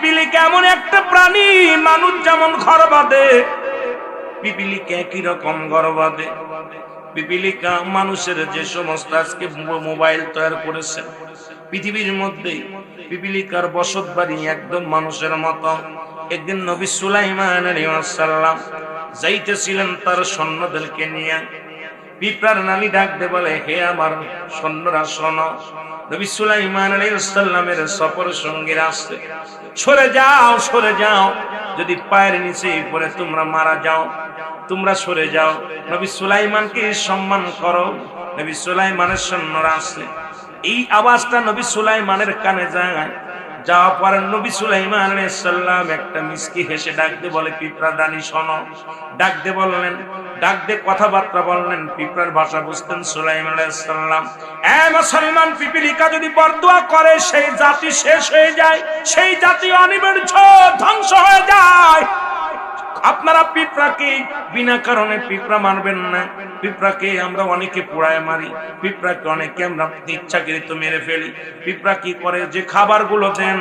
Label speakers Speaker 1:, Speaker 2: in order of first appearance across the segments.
Speaker 1: পিপিলিকা এমন একটা প্রাণী, মানুষ যেমন ঘর বাঁধে পিপিলিকা একই রকম ঘর বাঁধে। পিপিলিকা মানুষের যে সমস্ত আজকে মোবাইল তৈরি করেছে পৃথিবীর মধ্যে, পিপিলিকার বসত বাড়ি একদম মানুষের মতো। একদিন নবী সুলাইমান আলাইহিস সালাম যাইতেছিলেন তার সৈন্যদেরকে নিয়ে, পিঁপড়ার নানি ডাক দে বলে, হে আমার সৈন্যরা শোনো, নবী সুলাইমান আলাইহিস সালামের সফর সঙ্গীরা আসছে, সরে যাও সরে যাও, যদি পায়ের নিচে পড়ে তোমরা মারা যাও, তোমরা সরে যাও, নবী সুলাইমানকে সম্মান করো। নবী সুলাইমানের সৈন্যরা আসছে, এই আওয়াজটা নবী সুলাইমানের কানে যায়। যাওয়া পরে নবী সুলাইমান আলাইহিস সালাম একটা মিষ্টি হেসে ডাক দিয়ে বলে, পিঁপড়া রানী শোনো। ডাক দিয়ে বললেন, ডাক দিয়ে কথাবার্তা বললেন, পিঁপড়ার ভাষা বুঝতেন সুলাইমান আলাইহিস সালাম। এ মুসলমান, পিপিলিকা যদি বরদোয়া করে সেই জাতি শেষ হয়ে যায়, সেই জাতি অনিবার্য ধ্বংস হয়ে যায়। আপনারা পিঁপড়াকে বিনা কারণে পিঁপড়া মারবেন না। পিঁপড়াকে আমরা অনেকে পোড়ায় মারি, পিঁপড়াকে অনেকে আমরা ইচ্ছাকৃত মেরে ফেলি। পিঁপড়া কি করে, যে খাবারগুলো দেন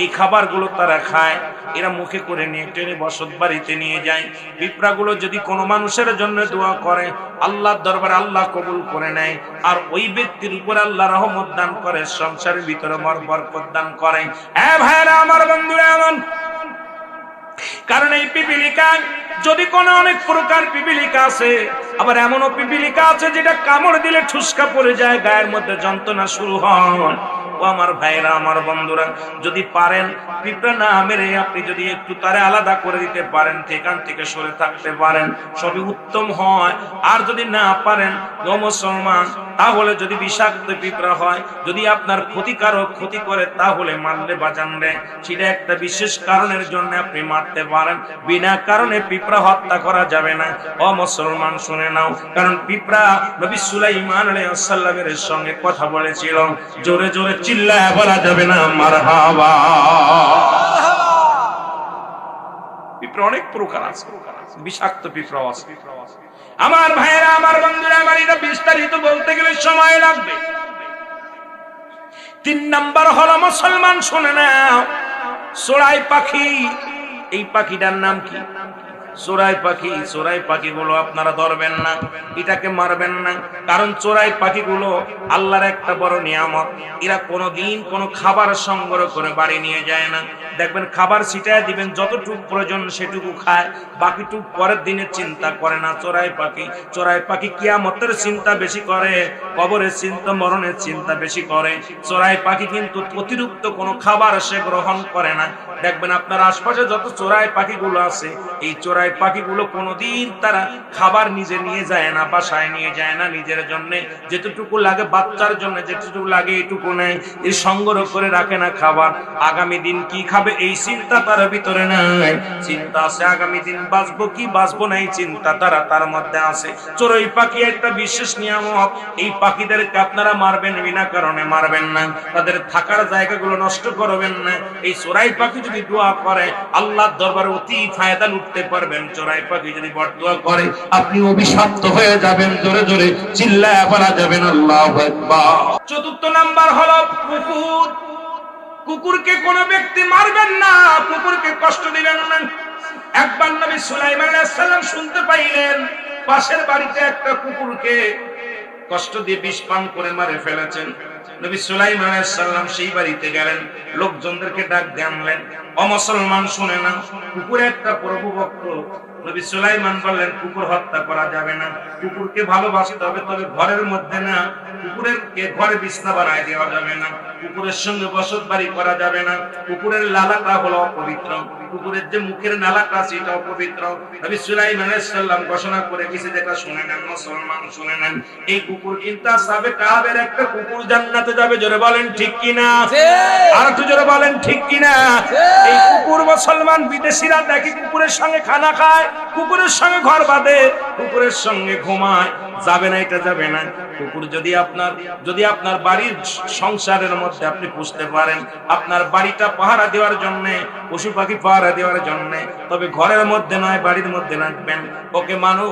Speaker 1: এই খাবারগুলো তারা খায়, এরা মুখে করে নিয়ে টেনে বসত বাড়িতে নিয়ে যায়। পিঁপড়াগুলো যদি কোনো মানুষের জন্য দোয়া করে আল্লাহর দরবারে আল্লাহ কবুল করে নেয়, আর ওই ব্যক্তির উপর আল্লাহ রহমত দান করে, সংসারের ভিতরে বরকত দান করে। এ ভাইরা আমার, বন্ধুরা আমার, কারণ এই পিপিলিকা যদি কোন অনেক প্রকার পিপিলিকা আছে, আবার এমনও পিপিলিকা আছে যেটা কামড় দিলে ঠুসকা পড়ে যায়, গায়ের মধ্যে যন্ত্রণা শুরু হয়। ও আমার ভাইরা আমার বন্ধুরা, যদি পারেন পিঁপড়া না মেরে আপনি যদি একটু তারে আলাদা করে দিতে পারেন, সেখান থেকে সরে থাকতে পারেন, সবই উত্তম হয়। আর যদি না পারেন ও মুসলমান, তাহলে যদি বিষাক্ত পিঁপড়া হয়, যদি আপনার ক্ষতিকারক ক্ষতি করে, তাহলে মারলে বা জানলে সেটা একটা বিশেষ কারণের জন্য আপনি মারতে পারেন, বিনা কারণে পিঁপড়া হত্যা করা যাবে না। ও মুসলমান শুনে নাও, কারণ পিঁপড়া নবী সুলাইমান আলাইহিস সালামের সঙ্গে কথা বলেছিল, জোরে জোরে চিল্লায় বলা যাবে না মারহাবা। পিঁপড়া অনেক প্রকার আছে, বিষাক্ত পিঁপড়া আছে। আমার ভাইয়েরা আমার বন্ধুরা আমার, এটা বিস্তারিত বলতে গেলে সময় লাগবে। 3 নাম্বার হলো মুসলমান শুনে নাও, চড়াই পাখি। এই পাখিটার নাম কি? চোরাই পাখি। চোরাই পাখিগুলো আপনারা ধরবেন না, এটাকে মারবেন না, কারণ চোরাই পাখিগুলো আল্লাহর একটা বড় নিয়ামত। এরা কোনোদিন কোনো খাবার সংগ্রহ করে বাড়ি নিয়ে যায় না। দেখবেন খাবার ছিটায় দিবেন, যতটুকু প্রয়োজন সেটুকু খায়, বাকিটুকু পরের দিনের চিন্তা করে না। চোরাই পাখি, চোরাই পাখি কিয়ামতের চিন্তা বেশি করে, কবরের চিন্তা, মরণের চিন্তা বেশি করে। চোরাই পাখি কিন্তু অতিরিক্ত কোনো খাবার সে গ্রহণ করে না। দেখবেন আপনার আশপাশে যত চোরাই পাখিগুলো আছে, এই চোরাই পাখিগুলো কোনোদিন তারা খাবার নিজে নিয়ে যায় না, বাসায় নিয়ে যায় না, নিজের জন্য যেটুকু লাগে, বাচ্চার জন্য যেটুকু লাগে এইটুকু নেয়, এই সংগ্রহ করে রাখে না খাবার। আগামী দিন কি খাবে এই চিন্তা তার ভিতরে নাই। চিন্তা আছে আগামী দিন বাঁচবো কি বাঁচবো না, এই চিন্তা তার মধ্যে আছে। চোরাই পাখি একটা বিশেষ নিয়ামত। এই পাখিদেরকে আপনারা মারবেন, বিনা কারণে মারবেন না, তাদের থাকার জায়গাগুলো নষ্ট করবেন না। এই চোরাই পাখি যদি দোয়া করে আল্লাহর দরবারে অতি ফায়দা লুটতে পারবেন। চোরাই পাখি যদি বরদোয়া করে আপনি অভিশপ্ত হয়ে যাবেন। জোরে জোরে চিল্লায়া বলা যাবেন আল্লাহু আকবার। 4 নাম্বার হলো কুকুর। কুকুরকে কোন ব্যক্তি মারবেন না, কুকুরকে কষ্ট দিবেন না। একবার নবী সুলাইমান আলাইহিস সালাম শুনতে পাইলেন পাশের বাড়িতে একটা কুকুরকে কষ্ট দিয়ে বিষ পান করে মারে ফেলেছেন। নবী সুলাইমান আলাইহিস সালাম সেই বাড়িতে গেলেন, লোকজনদেরকে ডাক দিয়ে আনলেন। ও মুসলমান শুনে না, কুকুর একটা প্রভু ভক্ত। নবী সুলাইমান বললেন কুকুর হত্যা করা যাবে না, কুকুরকে ভালোবাসতে হবে, তবে ঘরের মধ্যে না। কুকুরের ঘরে বিছনা বানায় দেওয়া যাবে না, কুকুরের সঙ্গে বসত বাড়ি করা যাবে না। কুকুরের লালাটা হলো অপবিত্র, কুকুরের যে মুখের নালাটা সেটা অপবিত্র। নবী সুলাইমান আলাইহিস সালাম ঘোষণা করে গেছে, যেটা শুনে নেন মুসলমান, শুনে নেন, এই কুকুর কিন্তু আসহাবে কাহাবের একটা কুকুর জান্নাতে যাবে। জোরে বলেন ঠিক কিনা, আর একটু জোরে বলেন ঠিক কিনা। এই কুকুর মুসলমান বিদেশিরা দেখি কুকুরের সঙ্গে খানা খায়, কুকুরের সঙ্গে ঘর বাঁধে, কুকুরের সঙ্গে ঘুমায়, যাবে না, এটা যাবে না। কুকুর যদি আপনার বাড়ির সংসারের মধ্যে আপনি পুষতে পারেন, আপনার বাড়িটা পাহারা দেওয়ার জন্য, পশু পাখি পাহারা দেওয়ার জন্য, তবে ঘরের মধ্যে নয়, বাড়ির মধ্যে রাখবেন।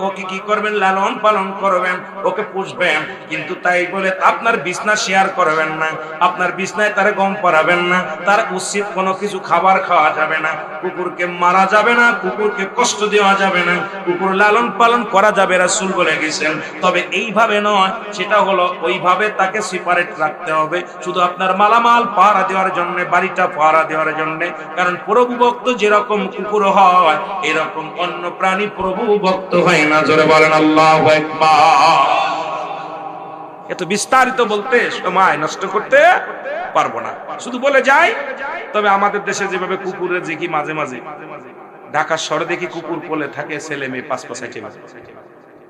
Speaker 1: ওকে কি করবেন? লালন পালন করবেন, ওকে পুষবেন। কিন্তু তাই বলে আপনার বিছনা শেয়ার করবেন না, আপনার বিছনায় তারে গম পরাবেন না, তার উচিত কোনো কিছু খাবার খাওয়া যাবে না, কুকুরকে মারা যাবে না, কুকুরকে কষ্ট দেওয়া যাবে না, কুকুর লালন পালন করা যাবে, রাসূল বলে গেছেন। তবে এইভাবে নয়, সেটা হলো ওইভাবে তাকে সেপারেট রাখতে হবে, শুধু আপনার মালামাল পাহারা দেওয়ার জন্য, বাড়িটা পাহারা দেওয়ার জন্য। কারণ প্রভু ভক্ত যেরকম কুকুর হয়, এরকম অন্য প্রাণী প্রভু ভক্ত হয় না। জোরে বলেন আল্লাহু আকবার। এত বিস্তারিত বলতে সময় নষ্ট করতে পারবো না, শুধু বলে যাই। তবে আমাদের দেশে যেভাবে কুকুরের দেখি মাঝে মাঝে, ঢাকার শহরে দেখি কুকুর কোলে থাকে ছেলে মেয়ে ৫-৬ মাস।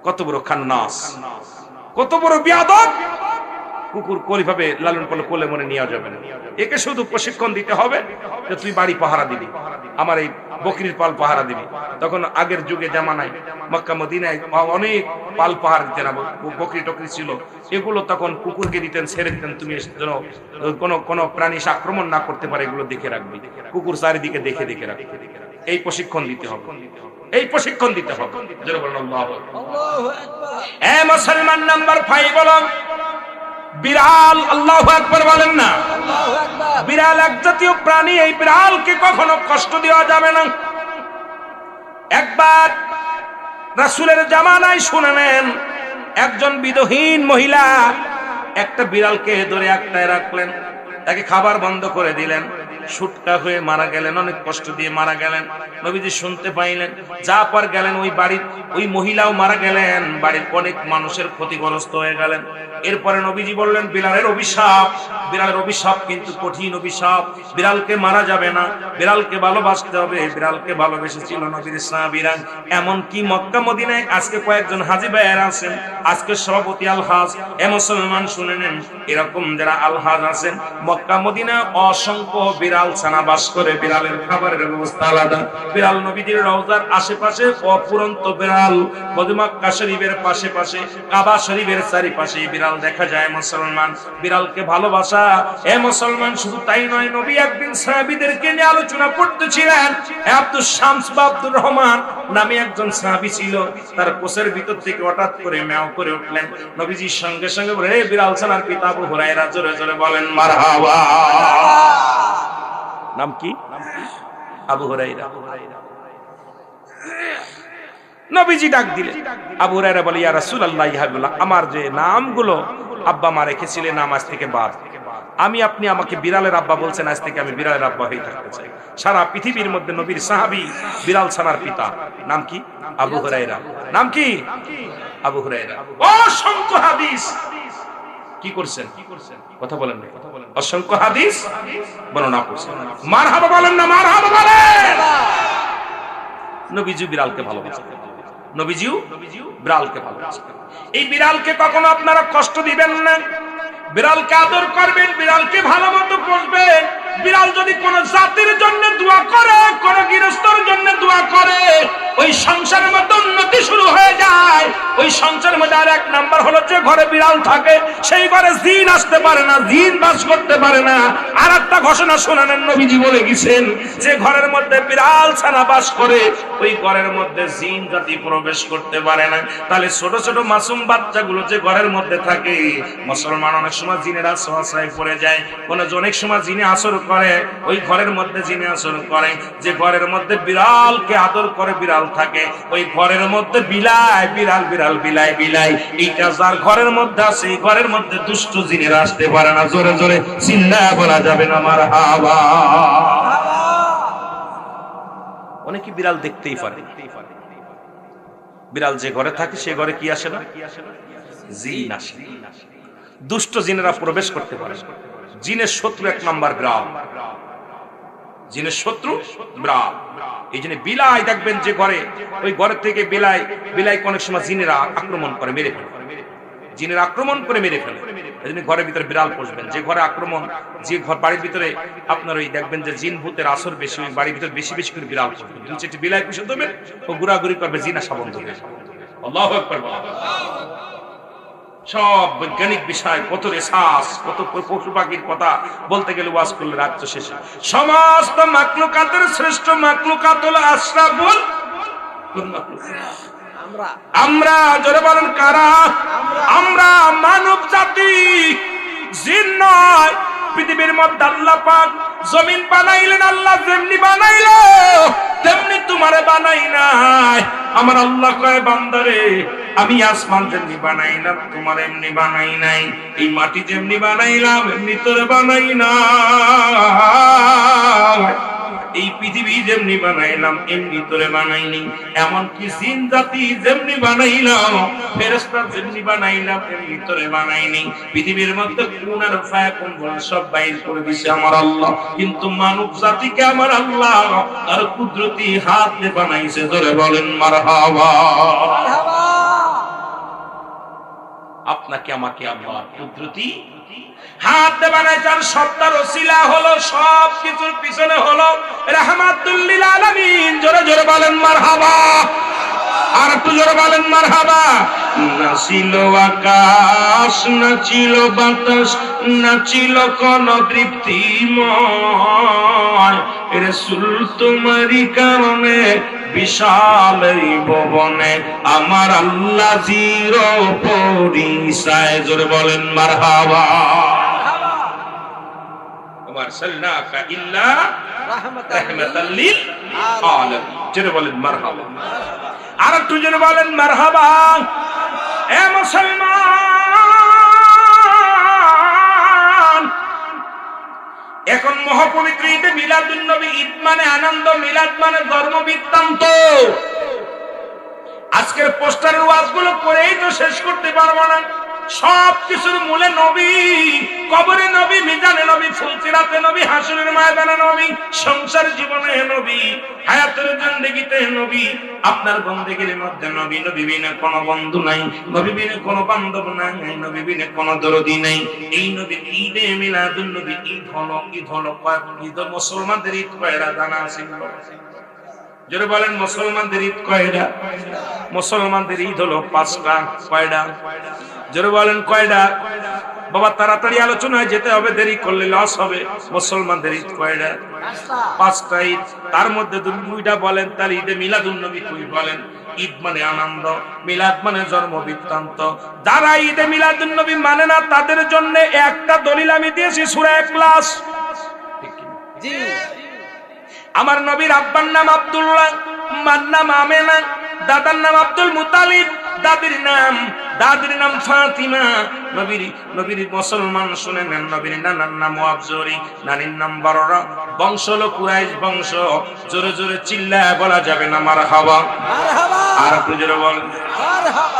Speaker 1: কত বড় খান্নাস, কত বড় বিয়াদব! কুকুর কোলিভাবে লালন পালন কোলে মনে নেওয়া যাবে না। একে শুধু প্রশিক্ষণ দিতে হবে যে তুই বাড়ি পাহারা দিবি, আমার এই বকরির পাল পাহারা দিবি। তখন আগের যুগে জামানায় মক্কা মদিনায় অনেক পাল পাহারা দিতেন, বকরি টকরি ছিল, এগুলো তখন কুকুরকে দিতেন, ছেড়ে দিতেন, তুমি কোন প্রাণী আক্রমণ না করতে পারে এগুলো দেখে রাখবি। কুকুর চারিদিকে দেখে দেখে রাখবি। এই প্রশিক্ষণ দিতে হবে, এই প্রশিক্ষণ দিতে হবে। মুসলমান নাম্বার 5 বলো বিড়াল। আল্লাহু আকবার বলেন না। বিড়াল এক জাতীয় প্রাণী, এই বিড়ালকে কখনো কষ্ট দেওয়া যাবে না। একবার রাসূলের জামানায় শুনে নেন, একজন বিধহীন মহিলা একটা বিড়ালকে ধরে একটায় রাখলেন, তাকে খাবার বন্ধ করে দিলেন, সুটকা হয়ে মারা গেলেন, অনেক কষ্ট দিয়ে মারা গেলেন। নবীজি শুনতে পাইলেন, যা পর গেলেন ওই বাড়ির ওই মহিলাও মারা গেলেন, বাড়ির অনেক মানুষের ক্ষতিগ্রস্ত হয়ে গেলেন। এরপরে নবীজি বললেন, বিড়ালের অভিশাপ, বিড়ালের অভিশাপ কিন্তু কঠিন অভিশাপ, বিড়ালকে মারা যাবে না, বিড়ালকে ভালোবাসতে হবে। বিড়ালকে ভালোবেসেছিল নবীর সাহাবীরা। এমনকি মক্কা মদিনায় আজকে কয়েকজন হাজী ভাইয়েরা আছেন, আজকে সভাপতি আলহাজ, এ মুসলমান শুনে নেন, এরকম যারা আলহাজ আছেন, মক্কা মদিনায় অসংখ্য বিড়াল ছানা বাস করে। বিড়ালের খাবারের ব্যবস্থা আলাদা। বিড়াল নবীজির রওজার আশেপাশে অপুরন্ত বিড়াল, মক্কা শরীফের পাশে পাশে, কাবা শরীফের চারিপাশে বিড়াল দেখা যায়। মুসলমান, বিড়ালকে ভালোবাসা। এ মুসলমান, শুধু তাই নয়, নবী একদিন সাহাবীদেরকে নিয়ে আলোচনা করতেছিলেন। আব্দুস শামস বা আব্দুর রহমান নামে একজন সাহাবী ছিল, তার কোষের ভিতর থেকে হঠাৎ করে ম্যাও করে উঠলেন। নবীজির সঙ্গে সঙ্গে বলে, হে বিড়াল ছানার পিতা আবু হুরায়রা, জোরে জোরে বলেন মারহাবা। নাম কি? আবু হুরায়রা। নবীজি ডাক দিলেন। আবু হুরায়রা বলে, ইয়া রাসূলুল্লাহ, ইয়া হাবিবাল্লাহ, আমার যে নামগুলো আব্বা মা রেখেছিলেন, নাম আজ থেকে বাদ। আপনি আমাকে বিড়ালের আব্বা বলছেন, আজ থেকে আমি বিড়ালের আব্বা হয়ে থাকতে চাই। সারা পৃথিবীর মধ্যে নবীর সাহাবী বিড়াল ছানার পিতা নাম কি? আবু হুরায়রা। নাম কি? আবু হুরায়রা। অসংখ্য হাদিস কি করছেন? কথা বলেন না। অসংখ্য হাদিস বর্ণনা করছেন। মারহাবা বলেন না, মারহাবা বলেন। নবীজি বিড়ালকে ভালোবাসেন, নবীজিও বিড়ালকে ভালোবাসেন। এই বিড়ালকে কখনো আপনারা কষ্ট দিবেন না, বিড়ালকে আদর করবেন, বিড়ালকে ভালোমতো পুষবেন। বিড়াল যদি কোন জাতির জন্য দোয়া করে, কোন গৃহস্থর জন্য দোয়া করে, ওই সংসারের মধ্যে উন্নতি শুরু হয়ে যায়। ওই সংসারের মধ্যে আর এক নাম্বার হলো, যে ঘরে বিড়াল থাকে সেই ঘরে জিন আসতে পারে না, জিন বাস করতে পারে না। আর একটা ঘোষণা শোনালেন, নবীজি বলে গেছেন, যে ঘরের মধ্যে বিড়াল ছানা বাস করে, ওই ঘরের মধ্যে জিন জাতি প্রবেশ করতে পারে না। তাহলে ছোট ছোট মাসুম বাচ্চাগুলো যে ঘরের মধ্যে থাকে, মুসলমান অনেক সময় জিনেরা ছোঁয়াছায় পড়ে যায়, অনেক সময় জিনে আসর করে, ওই ঘরের মধ্যে জিনে আসর করে। যে ঘরের মধ্যে বিড়ালকে আদর করে বিড়াল থাকে, ওই ঘরের মধ্যে বিলাই, বিড়াল বিড়াল বিলাই বিলাই, এইটা যার ঘরের মধ্যে আছে, এই ঘরের মধ্যে দুষ্ট জিনেরা আসতে পারে না। জোরে জোরে চিল্লায়া বলা যাবে না মারহাবা। অনেকে বিড়াল দেখতেই পারে, বিড়াল যে ঘরে থাকে সে ঘরে কি আসে না? জিন আসে। দুষ্ট জিনেরা প্রবেশ করতে পারে। জিনের শত্রু এক নাম্বার বিড়াল, জিনের শত্রু বিড়াল। এই জন্য বিলাই দেখবেন যে ঘরে, ওই ঘরের থেকে বিলাই অনেক সময় জিনেরা আক্রমণ করে, মেরে ফেলে, জিনের আক্রমণ করে মেরে ফেলে। এই জন্য ঘরের ভিতরে বিড়াল পুষবেন। যে ঘরে আক্রমণ, যে ঘর বাড়ির ভিতরে আপনার ওই দেখবেন যে জিন ভূতের আসর বেশি, ওই বাড়ির ভিতরে বেশি বেশি করে বিড়াল পুষবেন। 2-4টি বিলাই পুষে দেবেন, ও ঘোরাঘুরি করবে, জিন আসা বন্ধ হবে। আল্লাহু আকবার। সব বৈজ্ঞানিক বিষয়, কত রিসার্চ, কত পশু পাখির কথা বলতে গেলে ওয়াজ করলে রাত শেষে। সমস্ত মাখলুকাতের শ্রেষ্ঠ মাখলুকাত হলো আশরাফুল আমরা। জোরে বলেন কারা? আমরা মানব জাতি, জিন নয়। পৃথিবীর মধ্যে আল্লাহ পাক জমিন বানাইলেন, আল্লাহ যেমনি বানাইলো তেমনি তোমারে বানাই নাই। আমার আল্লাহ কয় বান্দারে, আমি আসমান যেমনি বানাইলাম তোমার এমনি বানাই নাই, এই মাটি যেমনি বানাইলাম এমনি তোরে বানাই না, এই পৃথিবী যেমনি বানাইলাম এমনি তোরে বানাইনি। এমনকি জিন জাতি যেমনি বানাইলাম, ফেরেশতা যেমনি বানাইলাম এমনি তোরে বানাইনি। পৃথিবীর মধ্যে কোন আর ফায়াকুন বল সব বাইর করে দিছে আমার আল্লাহ, কিন্তু মানব জাতিকে আমার আল্লাহ তার কুদরতি হাত দিয়ে বানাইছে। ধরে বলেন মারহাবা। আপনাকে আমাকে আল্লাহ কুদরতি হাত দিয়ে বানাইছে। আর সত্তার ওসিলা হলো, সব কিছুর পিছনে হলো রাহমাতুল লিল আলামিন। জোরে জোরে বলেন মারহাবা। আর একটু জোরে বলেন মারহাবা। না ছিল আকাশ, না ছিল বাতাস, না ছিল কোন তৃপ্তিময়, রাসূল তোমারই কারণে বিশাল এই ভুবনে আমার আল্লাহ জির পরিচয়। জোরে বলেন মারহাবা। আরসালনাকা ইল্লা রাহমাতাল লিল আলামিন। জোরে বলেন মারহাবা। আর একটু জোরে বলেন মারহাবা। এ মুসলমান, এখন মহাপবিত্র ঈদে মিলাদুন নবী। ঈদ মানে আনন্দ, মিলাদ মানে ধর্ম বৃত্তান্ত। আজকের পোস্টারের ওয়াজগুলো করেই তো শেষ করতে পারবো না। সব কিছুর মূলে নবী, কবরে নবী, মিজানে নবী, ফুলসিরাতে নবী, হাসরের ময়দানে নবী, সংসার জীবনে নবী, হায়াতের জিন্দেগিতে নবী। আপনার বন্দেগীর মধ্যে নবী। নবী বিনে কোনো বন্ধু নাই, নবী বিনে কোনো বান্ধব নাই, নবী বিনে কোনো দরদি নাই। এই নবী ঈদে মিলাদুন নবী। ঈদ হলো ঈদ মুসলমানদের ঈদ কয়টা জানা আছে? জোরে বলেন মুসলমানদের ঈদ কয়টা? মুসলমানদের ঈদ হলো 5টা। কয়টা? জোরে বলেন কয়টা? বাবা তাড়াতাড়ি আলোচনায় যেতে হবে, দেরি করলে লস হবে। মুসলমানদের ঈদ কয়টা? 5টা ঈদ। তার মধ্যে 2টা বলেন, তার ঈদে মিলাদুন নবী কই বলেন? ঈদ মানে আনন্দ, মিলাদ মানে জন্ম বৃত্তান্ত। যারা ঈদে মিলাদুন নবী মানে না তাদের জন্য একটা দলিল আমি দিয়েছি, সূরা ইখলাস। জি, আমার নবীর আব্বার নাম আব্দুল্লাহ, মার নাম আমেনা, দাদার নাম আব্দুল মুতালিব, দাদির নাম ফাতিমা। নবীর মুসলমান শুনে নেন, নবীর নানার নাম আবজরি, নানির নাম বাররা। বংশ হলো কুরাইশ বংশ। জোরে জোরে চিল্লায় বলা যাবে না মারহাবা। আর একটু জোরে বলেন।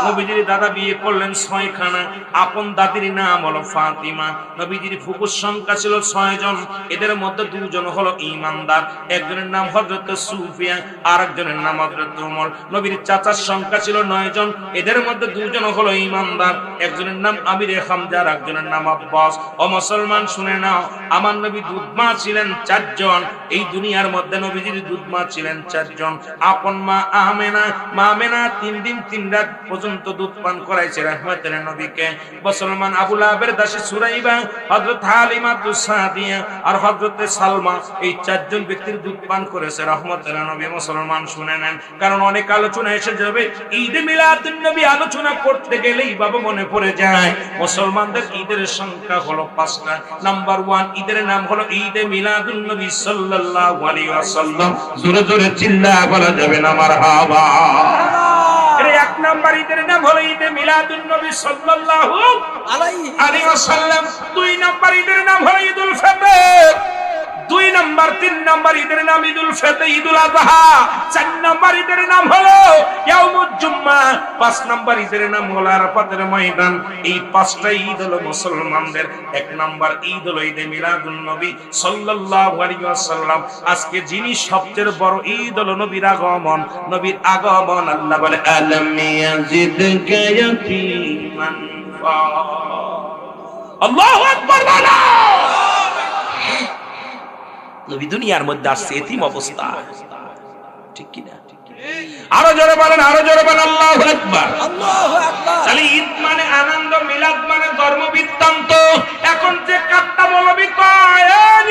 Speaker 1: নবীজির দাদা বিয়ে করলেন 6খানা। আপন দাদির নাম হলো ফাতিমা। নবীজির ফুফুর সংখ্যা ছিল 6 জন। এদের মধ্যে 2 জন হলো ঈমানদার। একজনের নাম হযরত সুফিয়া, আর একজনের নাম হযরত ওমর। নবীর চাচার সংখ্যা ছিল 9 জন। এদের মধ্যে 2 জন হলো ঈমানদার। একজনের নাম আমির হামজা, আর একজনের নাম আব্বাস। ও মুসলমান শুনে নাও, আমার নবী দুধমা ছিলেন 4 জন। এই দুনিয়ার মধ্যে নবীজির দুধমা ছিলেন 4 জন। আপন মা আমেনা, 3 দিন 3 রাত পর্যন্ত দুধ পান করাইছে রাহমাতুল নবীকে। মুসলমান আবু লাহাবের দাসী সুরাইবা, হযরত হালিমা তুসাদিয়া আর হযরত সালমা, এই 4 জন ব্যক্তির দুধ পান করেছে রাহমাতুল নবী। মুসলমান শুনে নেন, কারণ অনেক আলোচনা এসে যাবে। ঈদে মিলাদুন নবী আলোচনা করতে গেলেই বাবা মনে পড়ে যায় মুসলমানদের ঈদের সংখ্যা হলো 5টা। নাম্বার 1 ঈদের নাম হলো ঈদে মিলাদুন নবী সাল্লাল্লাহু আলাইহি ওয়াসাল্লাম। জোরে জোরে চিল্লায় বলা যাবে না মারহাবা। এক নাম্বার ঈদের নাম হলো ঈদে মিলাদুন নবী সাল্লাল্লাহু আলাইহি ওয়াসাল্লাম। 2 নাম্বার ঈদের নাম হলো ঈদুল ফিতর। 2 নাম্বার 3 নাম্বার ঈদের নাম ঈদুল ফিতর, ঈদুল আযহা। 4 নাম্বার ঈদের নাম হলো ইয়াউমুল জুম্মা। 5 নাম্বার ঈদের নাম হলো আরাফাতের ময়দান। এই 5টা ঈদ হলো মুসলমানদের। 1 নাম্বার ঈদ হলো ঈদে মিলাদুন নবী সাল্লাল্লাহু আলাইহি ওয়াসাল্লাম। আজকে যিনি সবচেয়ে বড় ঈদ হলো নবীর আগমন। নবীর আগমন আল্লাহ বলে আলাম ইয়াজিদকা ইয়াতীমান ফা। আল্লাহু আকবার। বলো নবী দুনিয়ার মধ্যে আসছে এতিম অবস্থা, ঠিক কিনা? আরো জোরে বলেন, আরো জোরে বলেন আল্লাহু আকবার।
Speaker 2: আল্লাহু আকবার।
Speaker 1: তাহলে ঈদ মানে আনন্দ, মিলাদ মানে ধর্ম বৃত্তান্ত। এখন যে কাট্টা মৌলবী কয়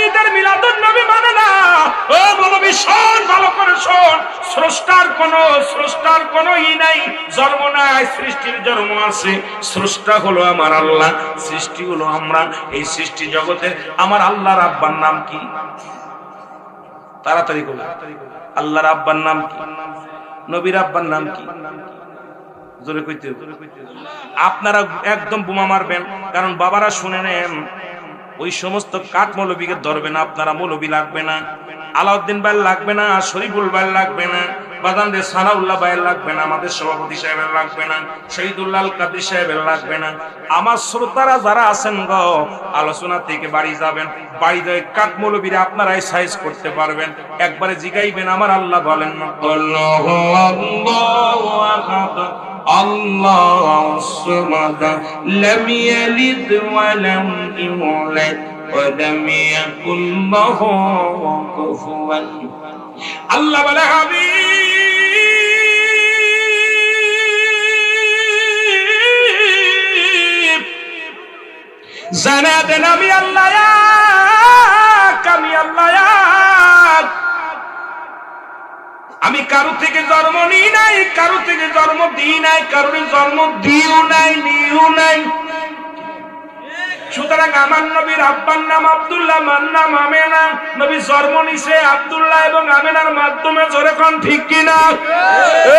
Speaker 1: ঈদের মিলাদুন নবী মানে না, ও মৌলবী শোন, ভালো করে শোন, স্রষ্টার কোনো নাই, জন্ম নাই, সৃষ্টির জন্ম আছে। স্রষ্টা হলো আমার আল্লাহ, সৃষ্টি হলো আমরা। এই সৃষ্টি জগতে আমার আল্লাহর আব্বার নাম কি? তাড়াতাড়ি বলো, আল্লাহর আব্বার নাম কি? নবীর আব্বার নাম কি? জোরে কইতে হবে। আপনারা একদম বোমা মারবেন, কারণ বাবারা শুনে নেন, ওই সমস্ত কাঠ মৌলবীকে ধরবেন। আপনারা মৌলবী লাগবে না, আলাউদ্দিন ভাই লাগবে না, শরীফুল ভাই লাগবে না, বাদানদের সানাউল্লাহ ভাইয়ের লাগবে না, আমাদের সভাপতি সাহেবের লাগবে না, শহীদুল্লাহ কাদের সাহেবের লাগবে না। আমার শ্রোতারা যারা আছেন গো, আলোচনা থেকে বাড়ি যাবেন, বাড়ি যায় কাঠ মৌলবীরা আপনারাই সাইজ করতে পারবেন। একবারে জিগাইবেন আমার আল্লাহ বলেন না, আল্লাহু আল্লাহু আহাদ আল্লাহু সামাদ লাম ইয়ালিদ ওয়া লাম ইউলাদ ওয়া লাম ইয়াকুল লাহু কুফুয়ান। আল্লাহ বলে হাবিব জানা দেন আমি আল্লাহ এক, আমি আল্লাহ এক। আমি কারো থেকে জন্ম নিই নাই, কারো থেকে জন্ম দিই নাই, কারোর জন্ম দিও নাই, নিও নাই। সুতরাং আমার নবীর আব্বার নাম আব্দুল্লাহ, মার নাম আমেনা। নবী জন্ম নিছে আব্দুল্লাহ এবং আমেনার মাধ্যমে। জোরে কোন ঠিক কিনা?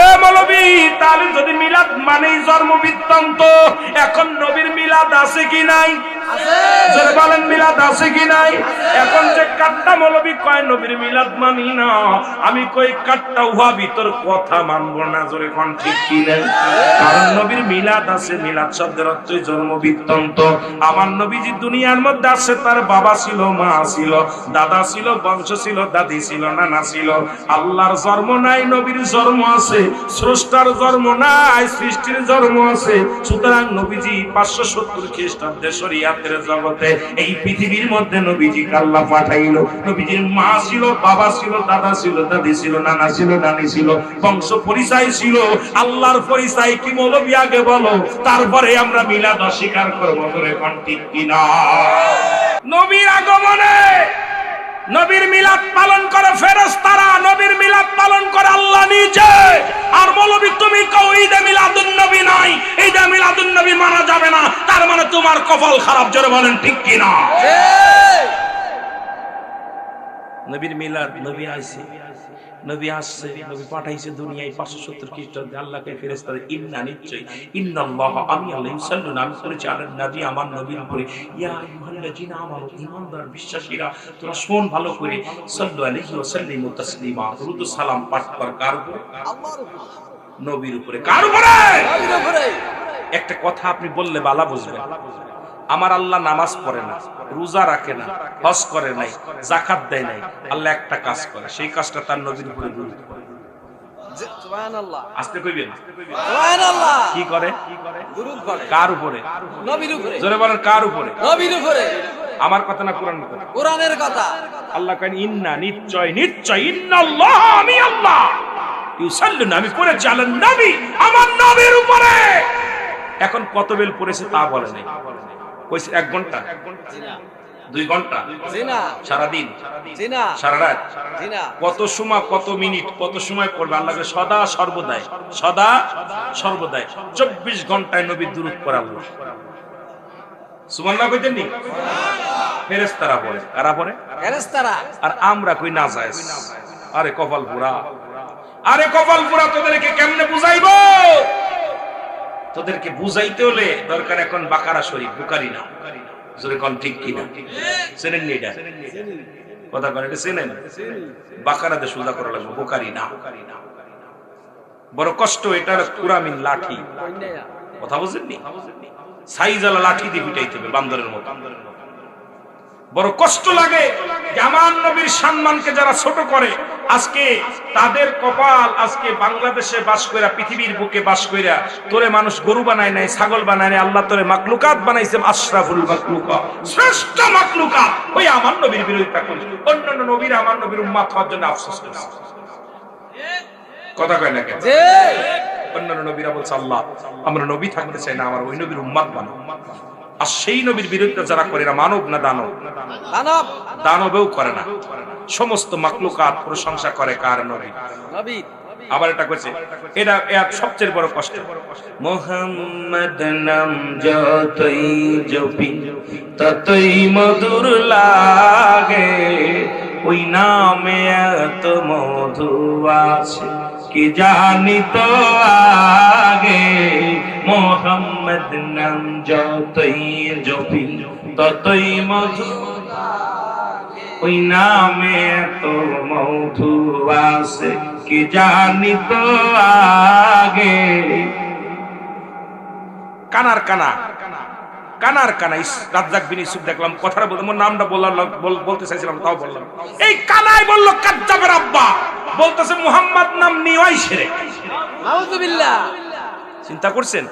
Speaker 1: এ মৌলবী, তাহলে যদি মিলাদ মানেই জন্ম বৃত্তান্ত, এখন নবীর মিলাদ আছে কি নাই? জোরে বলেন, মিলাদ আছে কি নাই? এখন যে কাট্টা মৌলবী কয় নবীর মিলাদ মানি না, আমি কই কাট্টা ওয়াহাবী তোর কথা মানবো না। জোরে কোন ঠিক কিনা? কারণ নবীর মিলাদ আছে, মিলাদ শব্দের অর্থই জন্ম বৃত্তান্ত। আমার নবীজি দুনিয়ার মধ্যে আসছে, তার বাবা ছিল, মা ছিল, দাদা ছিল, বংশ ছিল, দাদি ছিল, নানা ছিল। আল্লাহর জন্ম নাই, নবীর জন্ম আছে। স্রষ্টার জন্ম নাই, সৃষ্টির জন্ম আছে। সুতরাং নবীজি 570 খ্রিস্টাব্দে শরীয়তের জগতে এই পৃথিবীর মধ্যে নবীজি আল্লাহ পাঠাইলো। নবীজির মা ছিল, বাবা ছিল, দাদা ছিল, দাদি ছিল, নানা ছিল, নানি ছিল, বংশ পরিচয় ছিল। আল্লাহর পরিচয় কি মৌলবী আগে বলো, তারপরে আমরা মিলাদ অস্বীকার করবো। করে ঠিক কিনা? নবীর আগমনে নবীর মিলাদ পালন করে ফেরেশতারা, নবীর মিলাদ পালন করে আল্লাহ নিজে। আর মৌলবী তুমি কও ঈদে মিলাদুন নবী নাই, ঈদে মিলাদুন নবী মানা যাবে না, তার মানে তোমার কপাল খারাপ। জোরে বলেন ঠিক কিনা? নবীর মিলাদ, নবী আইছে, নবী আসছে, নবী পাঠাইছে দুনিয়ায় 570 খ্রিস্টাব্দে। আল্লাহকে ফেরেশতারা ইন্না, নিশ্চয়, ইন্নাল্লাহ, আমি আল্লাহ, ইউসাল্লুনা, আমি করেছি আলান নবী, আমার নবীর উপরে, ইয়া আইয়ুহাল্লাযিনা আমানু, ঈমানদার বিশ্বাসীরা, তোরা শোন ভালো করে, সাল্লু আলাইহি ওয়া সাল্লিমু তাসলিমা, দরুদ ও সালাম পাঠ কর। কার উপরে? আল্লাহর উপরে, নবীর উপরে। কার উপরে? নবীর উপরে। একটা কথা আপনি বললে বালা বুঝবেন। আমার আল্লাহ নামাজ পড়ে না, রোজা রাখে না, হজ করে নাই, যাকাত দেয় নাই। আল্লাহ একটা কাজ করে, সেই কাজটা তার নবীর উপরে দরুদ পড়ে। সুবহানাল্লাহ। আস্তে কইবেন, সুবহানাল্লাহ। কি করে? দরুদ পড়ে। কার উপরে? নবীর উপরে। জোরে বলেন, কার উপরে? নবীর উপরে। আমার কথা না কোরআনের কথা? কোরআনের কথা। আল্লাহ কয় ইন্না, নিশ্চয়, নিশ্চয়, ইন্নাল্লাহ, আমি আল্লাহ, ইউসাল্লুনা, আমি করেছি আলান নবী, আমার নবীর উপরে। এখন কত বেল পড়েছে তা বলে নাই, কইছে 1 ঘন্টা, 2 ঘন্টা, সারা দিন, সারা রাত, কত সময়, কত মিনিট, কত সময় পড়বে? আল্লাহকে সদা সর্বদাই, সদা সর্বদাই 24 ঘন্টায় নবীর দুরূদ পড়ে আল্লাহ। সুবহানাল্লাহ কইতেন নি? ফেরেশতারা পড়ে। কারা পড়ে? ফেরেশতারা। আর আমরা কই না জায়েজ। আরে কপাল পুরা, আরে কপাল পুরা। তোদেরকে কেমনে বুঝাইবো? তোদেরকে বুঝাইতে হলে দরকার এখন বাকারা শরীফ, বুখারী না। জোরে কোন ঠিক কিনা? চেনেন নি এটা? কথা কন, এটা চেনেন? বাকারাতে সুজা করা লাগবে, বুখারী না। বড় কষ্ট, এটার কুরামিন লাঠি। কথা বুঝেন নি? সাইজালা লাঠি দিয়ে পিটাইতে হবে বান্দরের মতো। বড় কষ্ট লাগে যে আমার নবীর সম্মানকে যারা ছোট করে, আজকে তাদের কপাল। আজকে বাংলাদেশে বাস কইরা, পৃথিবীর বুকে বাস কইরা, তোরে মানুষ গরু বানায় নাই, ছাগল বানায় নাই, আল্লাহ তোরে মাখলুকাত বানাইছে, আশরাফুল মাখলুকাত, শ্রেষ্ঠ মাখলুকাত। ওই আমার নবীর বিরোধিতা করিস, অন্যান্য নবীরা আমার নবীর উম্মত হওয়ার জন্য আফসোস করিস। কথা কয় না কেন? অন্যান্য নবীরা বলছে আল্লাহ আমরা নবী থাকতে চাই না, আমার ওই নবীর উম্মত বানাও। আর সেই নবীর বিরুদ্ধে যারা করে না মানব না দানব? দানবেও করে না। সমস্ত মাখলুকাত প্রশংসা করে কার? নবী। আবার এটা কইছে, এটা এর সবচেয়ে বড় কষ্ট, মুহাম্মদ নাম যতই জপি ততই মধুর লাগে, ওই নামে এত মধু আছে কি জানি তো আগে, মুহাম্মদ নাম যতই জপি ততই মধু, ওই নামে এত মধু আছে কি জানি তো আগে। কানার কানা কানার কানা রাজ্জাক বিন ইউসুফ দেখলাম কথাটা বলতে, মোর নামটা বলতে চাইছিলাম তাও বললাম। এই কানাই বলল কাজ্জাবের আব্বা, বলতেছে মুহাম্মদ নাম নিওয়াই শিরক। নাউযুবিল্লাহ। চিন্তা করছেন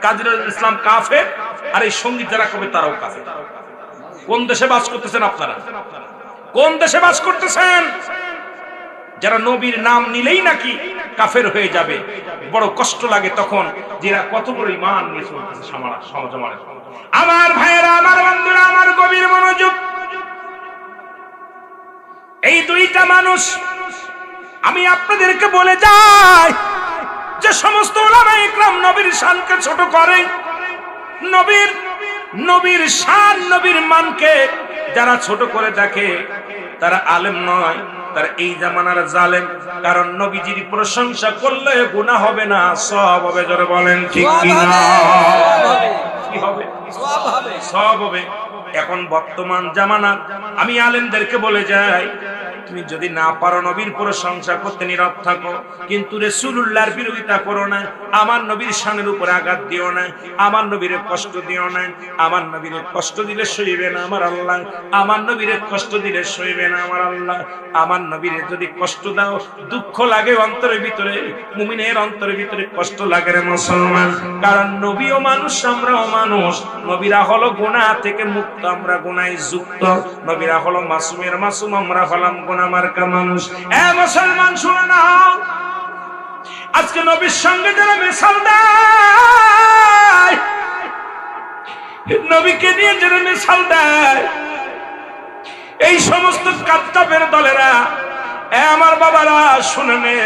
Speaker 1: কাজী নজরুল ইসলাম কাফের, আর এই সঙ্গীত যারা কবে তারাও কাফের। কোন দেশে বাস করতেছেন আপনারা? কোন দেশে বাস করতেছেন? যারা নবীর নাম নিলেই নাকি কাফের হয়ে যাবে। বড় কষ্ট লাগে তখন, যারা কত বড় ঈমান নিয়ে চলতেছে সমাজে। আমার ভাইয়েরা, আমার বন্ধুরা, আমার গভীর মনোযোগ। এই দুইটা মানুষ আমি আপনাদেরকে বলে যাই, যে সমস্ত উলামায়ে ইকরাম নবীর শানকে ছোট করে, নবীর শান নবীর মানকে যারা ছোট করে দেখে, তারা আলেম নয়, তারা এই জামানার জালেম। কারণ নবীজির প্রশংসা করলে গুনাহ হবে না, সওয়াব হবে। জোরে বলেন ঠিক কি না? কি হবে? সওয়াব হবে। এখন বর্তমান জামানা আমি আলেমদেরকে বলে যাই, তুমি যদি না পারো নবীর প্রশংসা করতে নীরব থাকো, কিন্তু রাসূলুল্লাহর বিরোধিতা করো না, আমার নবীর শানের উপর আঘাত দিও না, আমার নবীরে কষ্ট দিও না। আমার নবীরে কষ্ট দিলে সইবে না আমার আল্লাহ, আমার নবীরে কষ্ট দিলে সইবে না আমার আল্লাহ। আমার নবীরে যদি কষ্ট দাও, দুঃখ লাগে অন্তরের ভিতরে, মুমিনের অন্তরের ভিতরে কষ্ট লাগে রে মুসলমান। কারণ নবীও মানুষ, আমরাও মানুষ। নবীরা হলো গুনাহ থেকে মুক্ত, আমরা গুনাহে যুক্ত। নবীরা হলো মাসুমের মাসুম, আমরা হলাম গুনাহমার্কা মানুষ। এ মুসলমান শুনে নাও, আজকে নবীর সঙ্গে যারা মিশাল দেয়, নবীকে নিয়ে যারা মিশাল দেয়, এই সমস্ত কাদ্দাবের দলেরা, এ আমার বাবারা শুনে নে,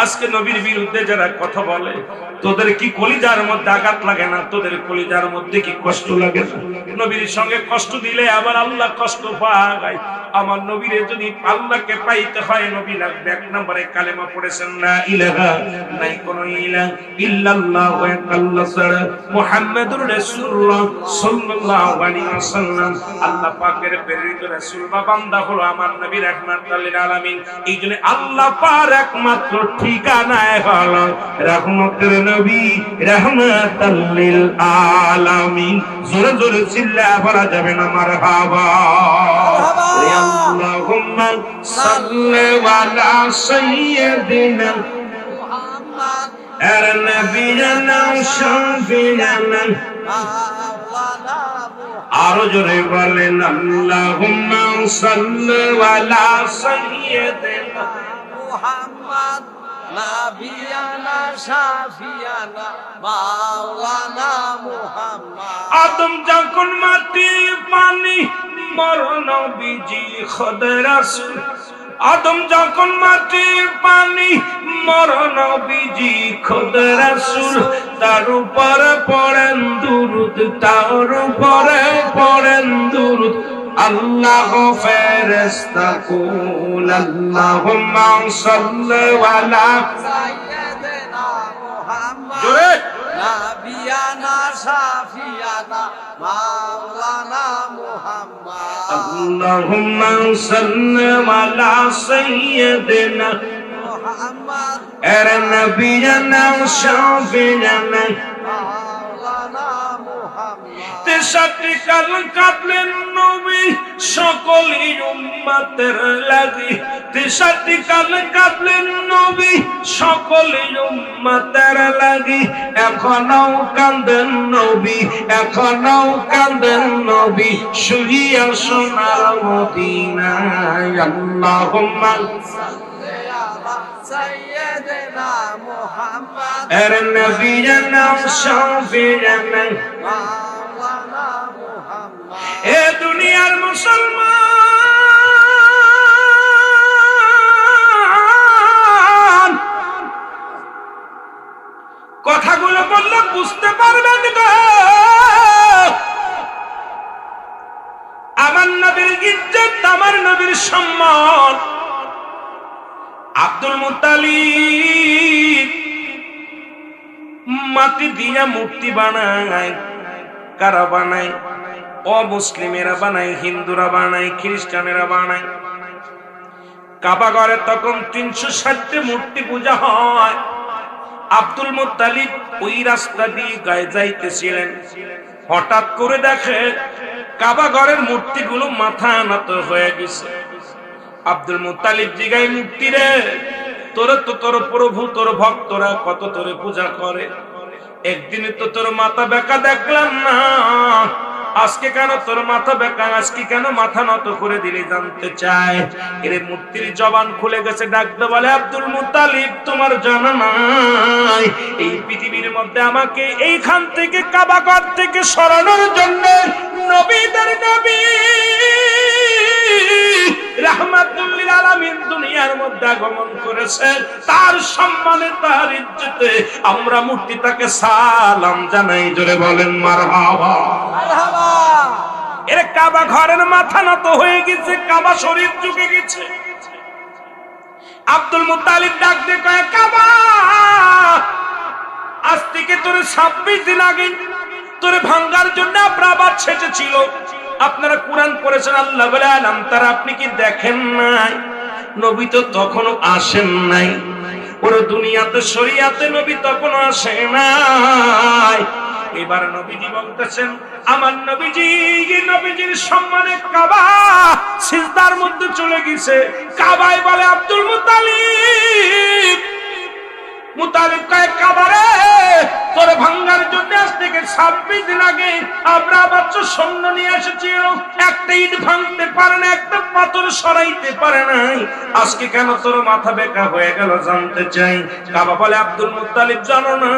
Speaker 1: আজকে নবীর বিরুদ্ধে যারা কথা বলে, তোদের কি কলিজার মধ্যে আঘাত লাগে না? তোদের কলিজার মধ্যে কি কষ্ট লাগে না? নবীর সঙ্গে কষ্ট দিলে আবার আল্লাহ কষ্ট পায়। আমার নবীরে যদি আল্লাহকে পাইতে হয়, নবী লাগবে এক নম্বরে কালেমা পড়েছেন লা ইলাহা, নাই কোন ইলাহ ইল্লাল্লাহ ওয়া আল্লাহ ছাড়া মুহাম্মাদুর রাসূলুল্লাহ সাল্লাল্লাহু আলাইহি ওয়াসাল্লাম আল্লাহ পাকের প্রেরিত রাসূল বা বান্দা হলো আমার নবী রাহমাতুল লিল আলামিন। এইজন্য আল্লাহ পাক একমাত্র ঠিকানায় হলো রহমতের নবী, রাহমাতুল লিল আলামিন। জোরে জোরে চিল্লায়া বলা যাবে না মারহাবা। আল্লাহুম্মা সাল্লি আলা সাইয়্যিদিনা মুহাম্মদ আর নবিয়ানা শাফিয়ানা মাওলানা। আরো জোরে বলেন আল্লাহুম্মা সাল্লি আলা সাইয়্যিদিনা মুহাম্মদ নবিয়ানা শাফিয়ানা মাওলানা মুহাম্মদ। আদম যখন মাটি পানি মর নবীজি খোদা রাসূল, আদম যখন মাটি পানি মর নবীজি খোদা রাসূল, তার উপরে পড়েন দুরূদ, তার উপরে পড়েন দুরূদ। আল্লাহ ফেরেশতা কুল আল্লাহুম্মা সাল্লি আলা সাইয়্যিদিনা মুহাম্মদ নবিয়ানা শাফিয়ানা মাওলানা মুহাম্মদ। আল্লাহুম্মা সাল্লি আলা সাইয়্যিদিনা মুহাম্মদ আর নবিয়ানা শাফিয়ানা মাওলানা মুহাম্মদ। তেষট্টি কাল কাঁদলেন নবী সকলেই উম্মতের লাগি, তেষট্টি কাল কাঁদলেন নবী সকলেই উম্মতের লাগি। এখনো কাঁদেন নবী, এখনো কাঁদেন নবী, শুইয়া সোনার মদিনায়। আল্লাহুম্মা সাল্লি আলা
Speaker 2: سيدنا محمد
Speaker 1: النبي شفيعنا
Speaker 2: مولانا محمد
Speaker 1: এ দুনিয়ার মুসলমান কথাগুলো বললে বুঝতে পারবেন গো আমার নবীর ইজ্জত আমার নবীর সম্মান আব্দুল মুত্তালিব মাটি দিয়া মূর্তি বানায় কারা বানায় অমুসলিমেরা বানায় হিন্দুরা বানায় খ্রিস্টানেরা বানায় কাবা ঘরে তখন 360টি মূর্তি পূজা হয় আব্দুল মুত্তালিব ওই রাস্তা দিয়ে গায়ে যাইতেছিলেন হঠাৎ করে দেখে কাবা ঘরের মূর্তিগুলো মাথা নত হয়ে গেছে আব্দুল মুত্তালিব জিগায় মূর্তি রে তোর প্রভু তোর ভক্তরা কত তোরে পূজা করে একদিনে তো তোর মাথা বেঁকা দেখলাম না আজকে কেন তোর মাথা বেঁকা আজকে কেন মাথা নত করে দিলে জানতে চায় এর মূর্তির জবান খুলে গেছে ডাকতে বলে আব্দুল মুত্তালিব তোমার জানা নাই এই পৃথিবীর মধ্যে আমাকে এইখান থেকে কাবা ঘর থেকে সরানোর জন্য নবীদের নবী রাহমাতুল লিল আলামিন দুনিয়ার মধ্যে আগমন করেছেন তার সম্মানে তার ইজ্জতে আমরা মূর্তিটাকে সালাম জানাই জোরে বলেন মারহাবা
Speaker 2: মারহাবা
Speaker 1: এর কাবা ঘরের মাথা নত হয়ে গেছে কাবা শরীফ ঝুঁকে গেছে আব্দুল মুত্তালিব ডাক দিয়ে কয় কাবা আজ থেকে তোর 26 দিন আগে তোরে ভাঙার জন্য আবার ছেঁচেছিল আপনারা কোরআন পড়েছেন আল্লাহ বলে আলাম তারা আপনি কি দেখেন নাই নবী তো তখনও আসেন নাই ওর দুনিয়াতে শরিয়াতে নবী তখনও আসে নাই এবার নবীজি বলতেছেন আমার নবীজির সম্মানে কাবা সিজদার মধ্যে চলে গেছে কাবায় বলে আব্দুল মুত্তালিব কয় কাবা রে তোর ভাঙার জন্য আজ থেকে 26 দিন আগে আমরা বাচ্চা সৈন্য নিয়ে এসেছি একটা ইট ভাঙতে পারে না একটা পাথর সরাইতে পারে নাই আজকে কেন তোর মাথা বেঁকা হয়ে গেল জানতে চাই কাবা বলে আব্দুল মুত্তালিব জানো না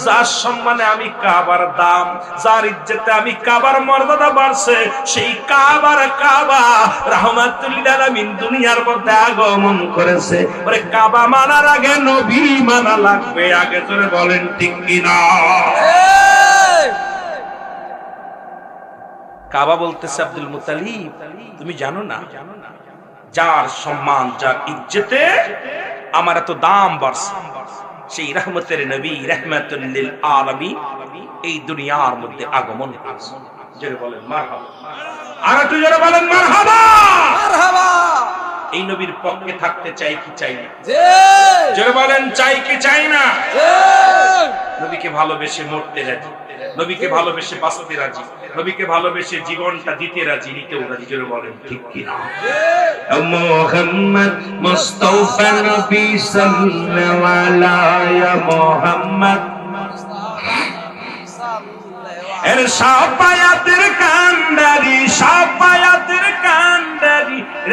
Speaker 1: যার সম্মানে আমি কাবার দাম যার ইজ্জতে আমি কাবার মর্যাদা বাড়ছে সেই কাবা রাহমাতুল লিল আলামিন দুনিয়ার মধ্যে আগমন করেছে ওরে কাবা মানার আগে নবী মানা লাগবে আগে তোরে বলেন ঠিক কিনা কাবা বলতেছে আব্দুল মুত্তালিব তুমি জানো না যার সম্মান যার ইজ্জতে আমার এত দাম বাড়ছে সেই রহমতের নবী রাহমাতুল লিল আলামিন এই দুনিয়ার মধ্যে আগমন করেছে জোরে বলেন মারহাবা আর একটু জোরে বলেন মারহাবা
Speaker 2: মারহাবা
Speaker 1: এই নবীর পক্ষে থাকতে চাই কি চাই না
Speaker 2: জি
Speaker 1: জোরে বলেন চাই কি চাই না
Speaker 2: জি
Speaker 1: নবীকে ভালোবেসে মরতে রাজি নবীকে ভালোবেসে বাঁচতে রাজি নবীকে ভালোবেসে জীবনটা দিতে রাজি নিতেও রাজি জোরে বলেন ঠিক কি না মুহাম্মদ মুস্তাফা নবী সাল্লাল্লাহু আলাইহি মুহাম্মদ এর শাফায়াতের কান্ডারি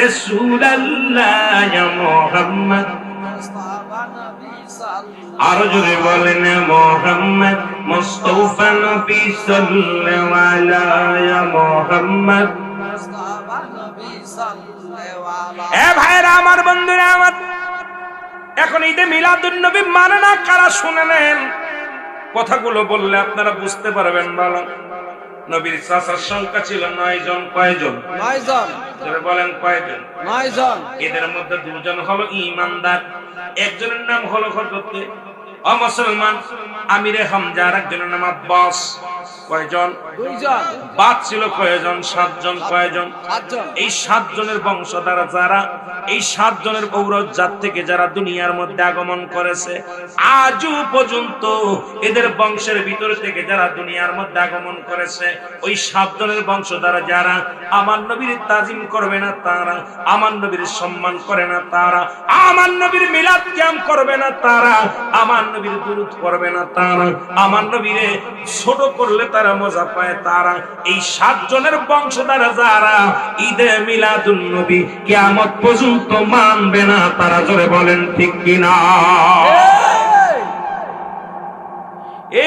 Speaker 1: রাসূলুল্লাহ ইয়া মুহাম্মদ
Speaker 2: মুস্তাফা নবী সাল্লাল্লাহু
Speaker 1: আর জোরে বলেন মুহাম্মদ মুস্তাফা নবী সাল্লাল্লাহু আলাইহি মুহাম্মদ
Speaker 2: মুস্তাফা নবী সাল্লাল্লাহু আলাইহি
Speaker 1: এ ভাইরা আমার বন্ধুরা আমার এখন ঈদে মিলাদুন নবী মানে না কারা শুনে নেন কথাগুলো বললে আপনারা বুঝতে পারবেন ভালো নবীর চাচার সংখ্যা ছিল 9 জন কয়জন
Speaker 2: 9 জন
Speaker 1: যারা বলেন কয়জন
Speaker 2: 9 জন
Speaker 1: এদের মধ্যে দুজন হলো ঈমানদার একজনের নাম হলো হযরত মুসলমান আমিরে হামজা আর একজনের নাম আব্বাস কয়জন
Speaker 2: 2 জন
Speaker 1: বাদ ছিল কয়জন 7 জন কয়জন
Speaker 2: 7 জন
Speaker 1: এই 7 জনের বংশধর যারা এই 7 জনের ঔরস জাত থেকে যারা দুনিয়ার মধ্যে আগমন করেছে আজও পর্যন্ত এদের বংশের ভিতর থেকে যারা দুনিয়ার মধ্যে আগমন করেছে ওই 7 জনের বংশধর যারা আমার নবীর তাজিম করবে না তারা আমার নবীর সম্মান করে না তারা আমার নবীর মিলাদ কিয়াম করবে না তারা আমার নবীর দুরূদ করবে না তারা আমার নবীরে ছোট করলে বললে তারা মজা পায় তারা। এই 7 জনের বংশধর যারা ঈদে মিলাদুন নবী কিয়ামত পর্যন্ত মানবে না, তারা জোরে বলেন ঠিক কিনা।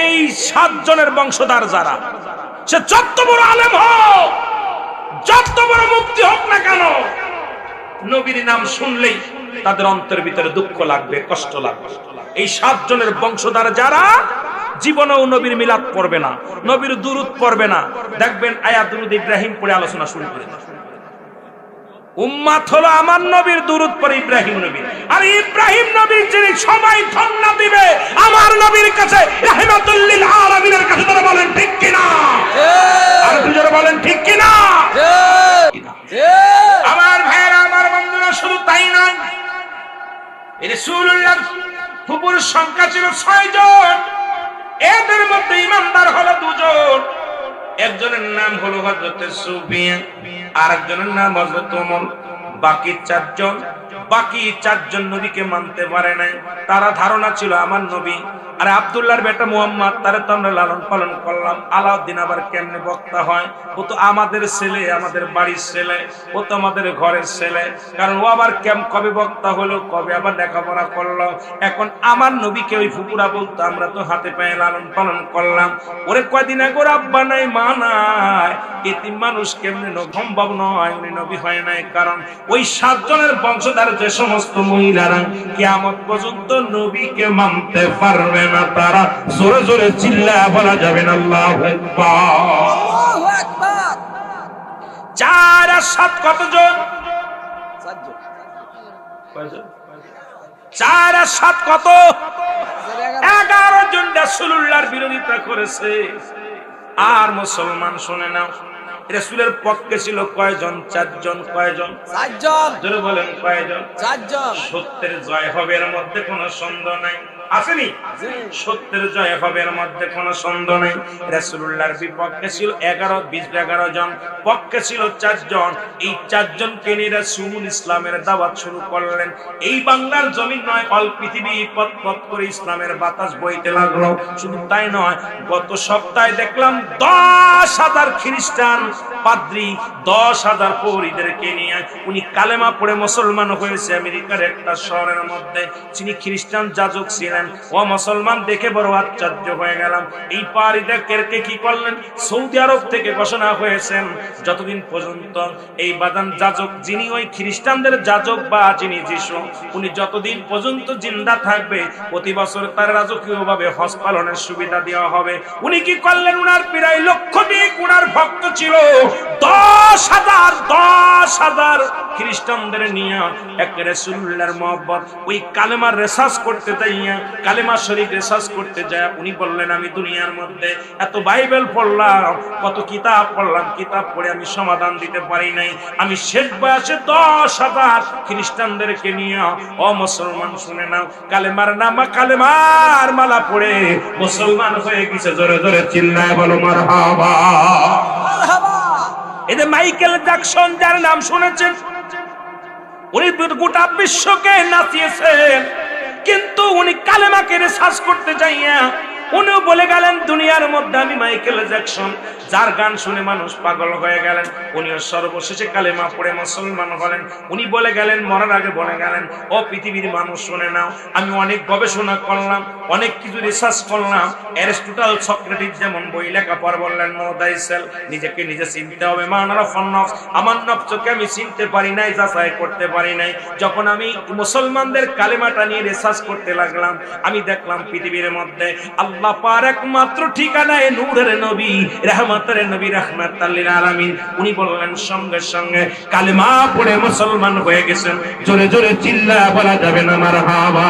Speaker 1: এই 7 জনের বংশধর যারা, সে যত বড় আলেম হোক, যত বড় মুফতি হোক না কেন, নবীর নাম শুনলেই তাদের অন্তরের ভিতরে দুঃখ লাগবে, কষ্ট লাগবে। এই 7 জনের বংশধর যারা জীবনেও নবীর মিলাদ পড়বে না, নবীর দুরূদ পড়বে না, দেখবেন আয়াত দুরূদ ইব্রাহিম পড়ে আলোচনা শুরু করে দেয়। উম্মাত হলো আমার নবীর দুরূদ পড়ে ইব্রাহিম নবী, আর ইব্রাহিম নবীর যিনি সবাই ধন্য দিবে আমার নবীর কাছে, রাহমাতুল লিল আলামিনের কাছে। তারা বলেন ঠিক কিনা? আর দুজনে বলেন ঠিক কিনা? আমার ভাইরা, আমার বন্ধুরা, শুধু তাই নয়, রাসূলুল্লাহ ফুপুর সংখ্যা ছিল 6 জন। এদের মধ্যে ইমানদার হলো 2 জন। একজনের নাম হলো হযরত সুফিয়ান, আরেকজনের নাম হযরত ওমর। বাকি 4 জন নবীকে মানতে পারে নাই। তারা ধারণা ছিল আমার নবী, আরে আব্দুল্লাহর বেটা মুহাম্মদ, তারে তো আমরা লালন পালন করলাম, আলাউদ্দিন আবার কেমনে বক্তা হয়? ও তো আমাদের ছেলে, আমাদের বাড়ির ছেলে, ও তো আমাদের ঘরের ছেলে, কারণ ও আবার কবে বক্তা হলো, কবে আবার লেখাপড়া করলো। এখন আমার নবীকে ওই ফুপুরা বলতো, আমরা তো হাতে পায়ে লালন পালন করলাম। ওরে কয়দিন আগে ওর আব্বা নাই, মা নাই, এতিম মানুষ কেমনে সম্ভব নয়, উনি নবী হয় নাই। কারণ ওই 7 জনের বংশধর যে সমস্ত মহিলারা কিয়ামত পর্যন্ত নবীকে মানতে পারবে না, তারা জোরে জোরে চিল্লায়া বলা যাবে না আল্লাহু আকবার।
Speaker 2: আল্লাহু আকবার।
Speaker 1: 4 আর 7 কতজন? 4 আর 7 কত? 11 জন রাসূলুল্লাহর বিরোধিতা করেছে। আর মুসলমান শুনে নাও, রাসূলের পক্ষে ছিল কয়জন? 4 জন। কয়জন?
Speaker 2: 4 জন।
Speaker 1: জোরে বলেন কয়জন?
Speaker 2: 4 জন।
Speaker 1: সত্যের জয় হবে, এর মধ্যে কোনো সন্দেহ নাই, আসেনি? সত্যের জয় হবে, এর মধ্যে কোনো সন্দেহ নাই। রাসূলুল্লাহর বিপক্ষে ছিল 11 জন, পক্ষে ছিল 4 জন। এই 4 জনকে নিয়ে রাসূল ইসলামের দাওয়াত শুরু করলেন। এই বাংলার জমিন নয়, অল পৃথিবী পথ পথ করে ইসলামের বাতাস বইতে লাগলো। শুধু তাই নয়, গত সপ্তাহে দেখলাম 10,000 খ্রিস্টান পাদ্রী, 10,000 পৌরীদেরকে নিয়ে উনি কালেমা পড়ে মুসলমান হয়েছে আমেরিকার একটা শহরের মধ্যে। তিনি খ্রিস্টান যাজক ছিলেন। ও মুসলমান দেখে বড় আশ্চর্য হয়ে গেলাম। এই পারিদেরকে কি করলেন? সৌদি আরব থেকে ঘোষণা হয়েছেন, যতদিন পর্যন্ত এই বাদান যাজক, যিনি ওই খ্রিস্টানদের যাজক বা যিনি যিশু, উনি যতদিন পর্যন্ত জিন্দা থাকবে, প্রতি বছর তার রাজকীয় ভাবে হজ পালনের সুবিধা দেওয়া হবে। উনি কি করলেন? উনার প্রায় লক্ষাধিক উনার ভক্ত ছিল, 10,000 খ্রিস্টানদের নিয়ে এক রাসূলুল্লাহর মহব্বত ওই কালেমার রিসার্চ করতে যাইয়া, কালেমা শরীফ রিসার্চ করতে যায়, উনি বললেন, আমি দুনিয়ার মধ্যে এত বাইবেল পড়লাম, কত কিতাব পড়লাম, কিতাব পড়ে আমি সমাধান দিতে পারি নাই। আমি শেষ বয়সে 10,000 খ্রিস্টানদেরকে নিয়ে, ও মুসলমান শুনে নাও, কালেমার নামা, কালেমার মালা পড়ে মুসলমান হয়ে গেছে। জোরে জোরে চিল্লায় বলো মারহাবা।
Speaker 2: মারহাবা।
Speaker 1: এতে মাইকেল জ্যাকসন, যার নাম শুনেছেন, উনি গোটা বিশ্বকে নাচিয়েছেন, কিন্তু উনি কালেমাকে রিসার্চ করতে যাইয়া উনিও বলে গেলেন, দুনিয়ার মধ্যে আমি মাইকেল জ্যাকসন, যার গান শুনে মানুষ পাগল হয়ে গেলেন, উনিও সর্বশেষে কালেমা পড়ে মুসলমান হলেন। উনি বলে গেলেন, মরার আগে বলে গেলেন, ও পৃথিবীর মানুষ শুনে নাও, আমি অনেক গবেষণা করলাম, অনেক কিছু রিসার্চ করলাম। অ্যারিস্টটল, সক্রেটিস যেমন বই লেখা পর বললেন, নো দাই সেলফ, নিজেকে নিজে চিনতে হবে। আমার নফসকে আমি চিনতে পারি নাই, যাচাই করতে পারি নাই। যখন আমি মুসলমানদের কালেমাটা নিয়ে রিসার্চ করতে লাগলাম, আমি দেখলাম পৃথিবীর মধ্যে আল্লাহ পাক একমাত্র ঠিকানায় নূরের নবী, রহমতের নবী, রাহমাতাল লিল আলামিন। উনি বললেন, সঙ্গে সঙ্গে কালেমা পড়ে মুসলমান হয়ে গেছেন। জোরে জোরে চিল্লায়া বলা যাবে না মারহাবা?